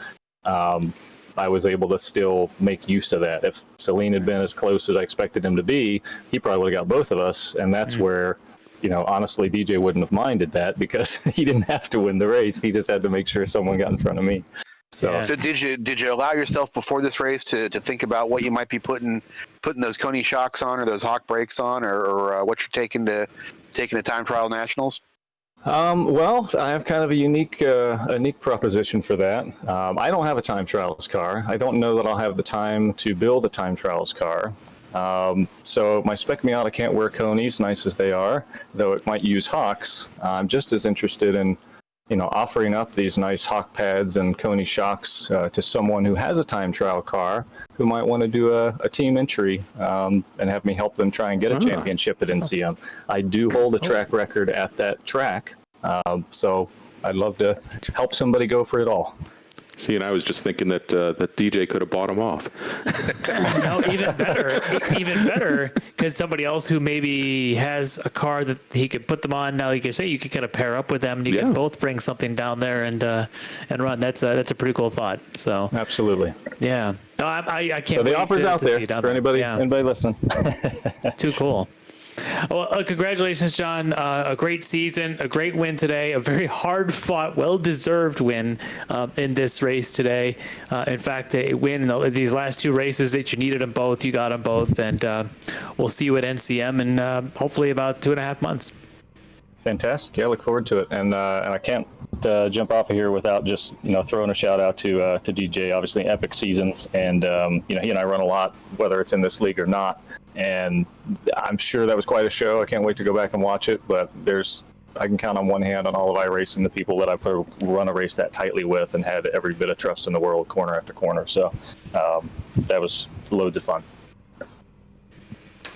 I was able to still make use of that. If Celine had been as close as I expected him to be, he probably would have got both of us. And that's where, you know, honestly, DJ wouldn't have minded that, because he didn't have to win the race. He just had to make sure someone got in front of me. So did you allow yourself before this race to think about what you might be putting those Coney shocks on, or those Hawk brakes on, or what you're taking to Time Trial Nationals? Well, I have kind of a unique proposition for that. I don't have a time trials car. I don't know that I'll have the time to build a time trials car. So my Spec Miata can't wear conies, nice as they are, though it might use hocks. I'm just as interested in, offering up these nice hawk pads and coney shocks to someone who has a time trial car who might want to do a team entry and have me help them try and get a championship at NCM. I do hold a track record at that track, so I'd love to help somebody go for it all. See, and I was just thinking that that DJ could have bought him off. No, even better, because somebody else who maybe has a car that he could put them on. Now, you can say you could kind of pair up with them, and you can both bring something down there and run. That's a pretty cool thought. So absolutely, yeah. No, I can't. So the offer's out there for anybody listening. Too cool. Well, congratulations, John. A great season, a great win today, a very hard-fought, well-deserved win in this race today. In fact, a win in these last two races that you needed them both. You got them both, and we'll see you at NCM in hopefully about 2.5 months. Fantastic. Yeah, I look forward to it. And I can't jump off of here without just, throwing a shout out to DJ. Obviously, epic seasons. And, he and I run a lot, whether it's in this league or not. And I'm sure that was quite a show. I can't wait to go back and watch it. But I can count on one hand on all of iRacing the people that I've run a race that tightly with and had every bit of trust in the world, corner after corner. So that was loads of fun.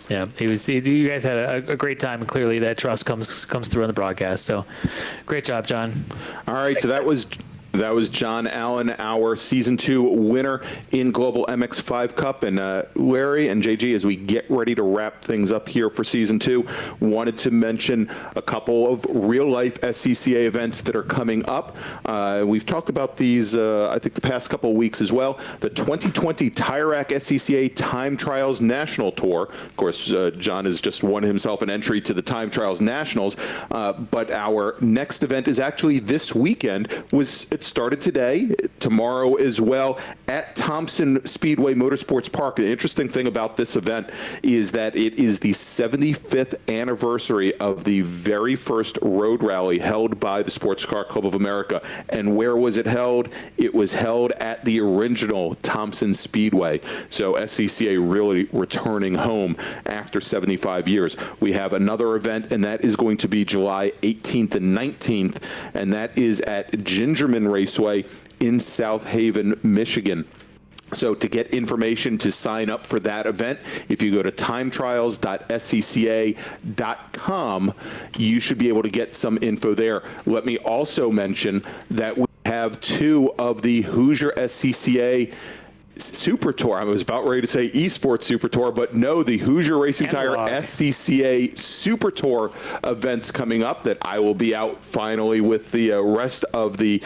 Yeah, you guys had a great time, and clearly that trust comes through on the broadcast. So, great job, John. All right, so that was John Allen, our Season 2 winner in Global MX5 Cup. And Larry and JG, as we get ready to wrap things up here for Season 2, wanted to mention a couple of real-life SCCA events that are coming up. We've talked about these, I think, the past couple of weeks as well. The 2020 TIRAC SCCA Time Trials National Tour. Of course, John has just won himself an entry to the Time Trials Nationals. But our next event is actually this weekend. It started today, tomorrow as well, at Thompson Speedway Motorsports Park. The interesting thing about this event is that it is the 75th anniversary of the very first road rally held by the Sports Car Club of America. And where was it held? It was held at the original Thompson Speedway. So SCCA really returning home after 75 years. We have another event, and that is going to be July 18th and 19th, and that is at Gingerman Raceway in South Haven, Michigan. So to get information to sign up for that event, if you go to timetrials.scca.com, you should be able to get some info there. Let me also mention that we have two of the Hoosier SCCA Super Tour. I was about ready to say eSports Super Tour, but no, the Hoosier Racing Tire SCCA Super Tour events coming up that I will be out finally with the rest of the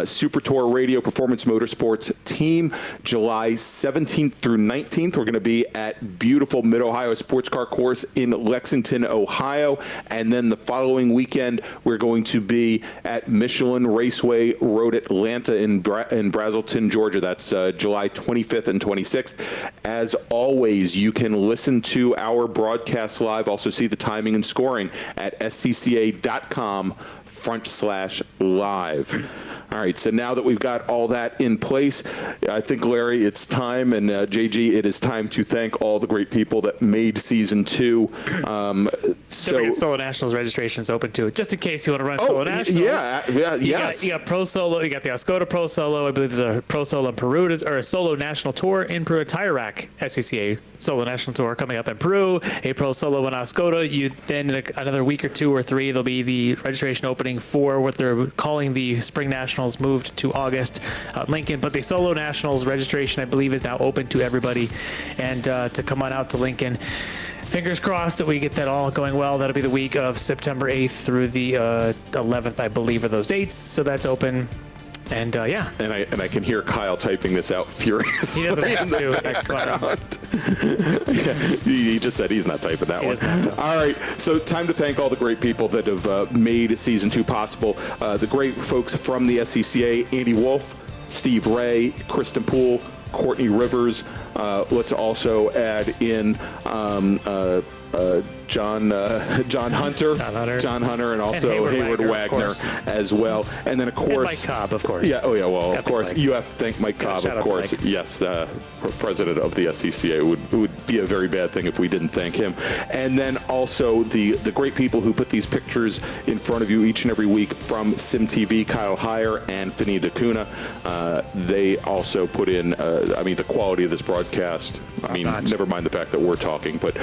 Super Tour Radio Performance Motorsports team. July 17th through 19th, we're going to be at beautiful Mid-Ohio Sports Car Course in Lexington, Ohio. And then the following weekend, we're going to be at Michelin Raceway Road Atlanta in Brazelton, Georgia. That's July 25th and 26th. As always, you can listen to our broadcast live, also see the timing and scoring at scca.com/live. All right, so now that we've got all that in place, I think, Larry, it's time, and JG, it is time to thank all the great people that made Season 2. Solo Nationals registration is open too, just in case you want to run Solo Nationals. Yes. You got Pro Solo, you got the Oscoda Pro Solo, I believe there's a Pro Solo in Peru, or a Solo National Tour in Peru, TIRAC SCCA Solo National Tour coming up in Peru, a Pro Solo in Oscoda. Then in another week or two or three, there'll be the registration opening for what they're calling the Spring Nationals, moved to August, Lincoln. But the Solo Nationals registration, I believe, is now open to everybody, and to come on out to Lincoln. Fingers crossed that we get that all going well. That'll be the week of September 8th through the 11th, I believe, are those dates. So that's open. And yeah. And I can hear Kyle typing this out furiously. He doesn't have to. That's funny. He just said he's not typing that one. All right. So time to thank all the great people that have made Season 2 possible. The great folks from the SCCA, Andy Wolf, Steve Ray, Kristen Poole, Courtney Rivers, Let's also add in John Hunter, and also Hayward Wagner as well. And then, of course, and Mike Cobb, of course. Yeah, of course. Mike. You have to thank Mike Cobb, of course. Yes, the president of the SCCA. It would be a very bad thing if we didn't thank him. And then also the great people who put these pictures in front of you each and every week from SimTV, Kyle Heyer and Finny DeCuna. They also put in, the quality of this broadcast. Never mind the fact that we're talking, but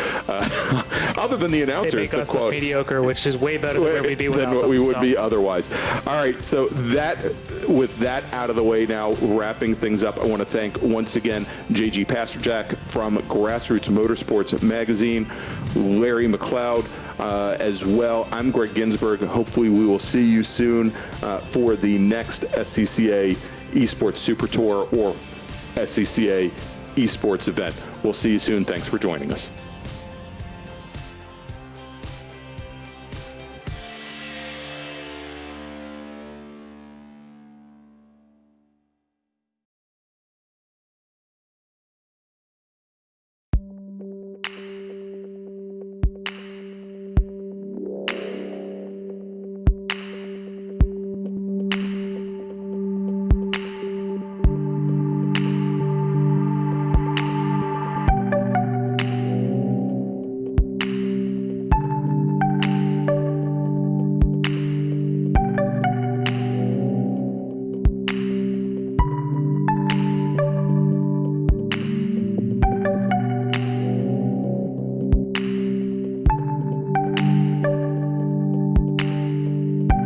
other than the announcers, they make the us quality, look mediocre, which is way better than where we'd be without than what we them, would be otherwise. All right, so with that out of the way now, wrapping things up, I want to thank once again JG Pasterjack from Grassroots Motorsports Magazine, Larry McLeod as well. I'm Greg Ginsburg. Hopefully we will see you soon for the next SCCA eSports Super Tour or SCCA eSports event. We'll see you soon. Thanks for joining us.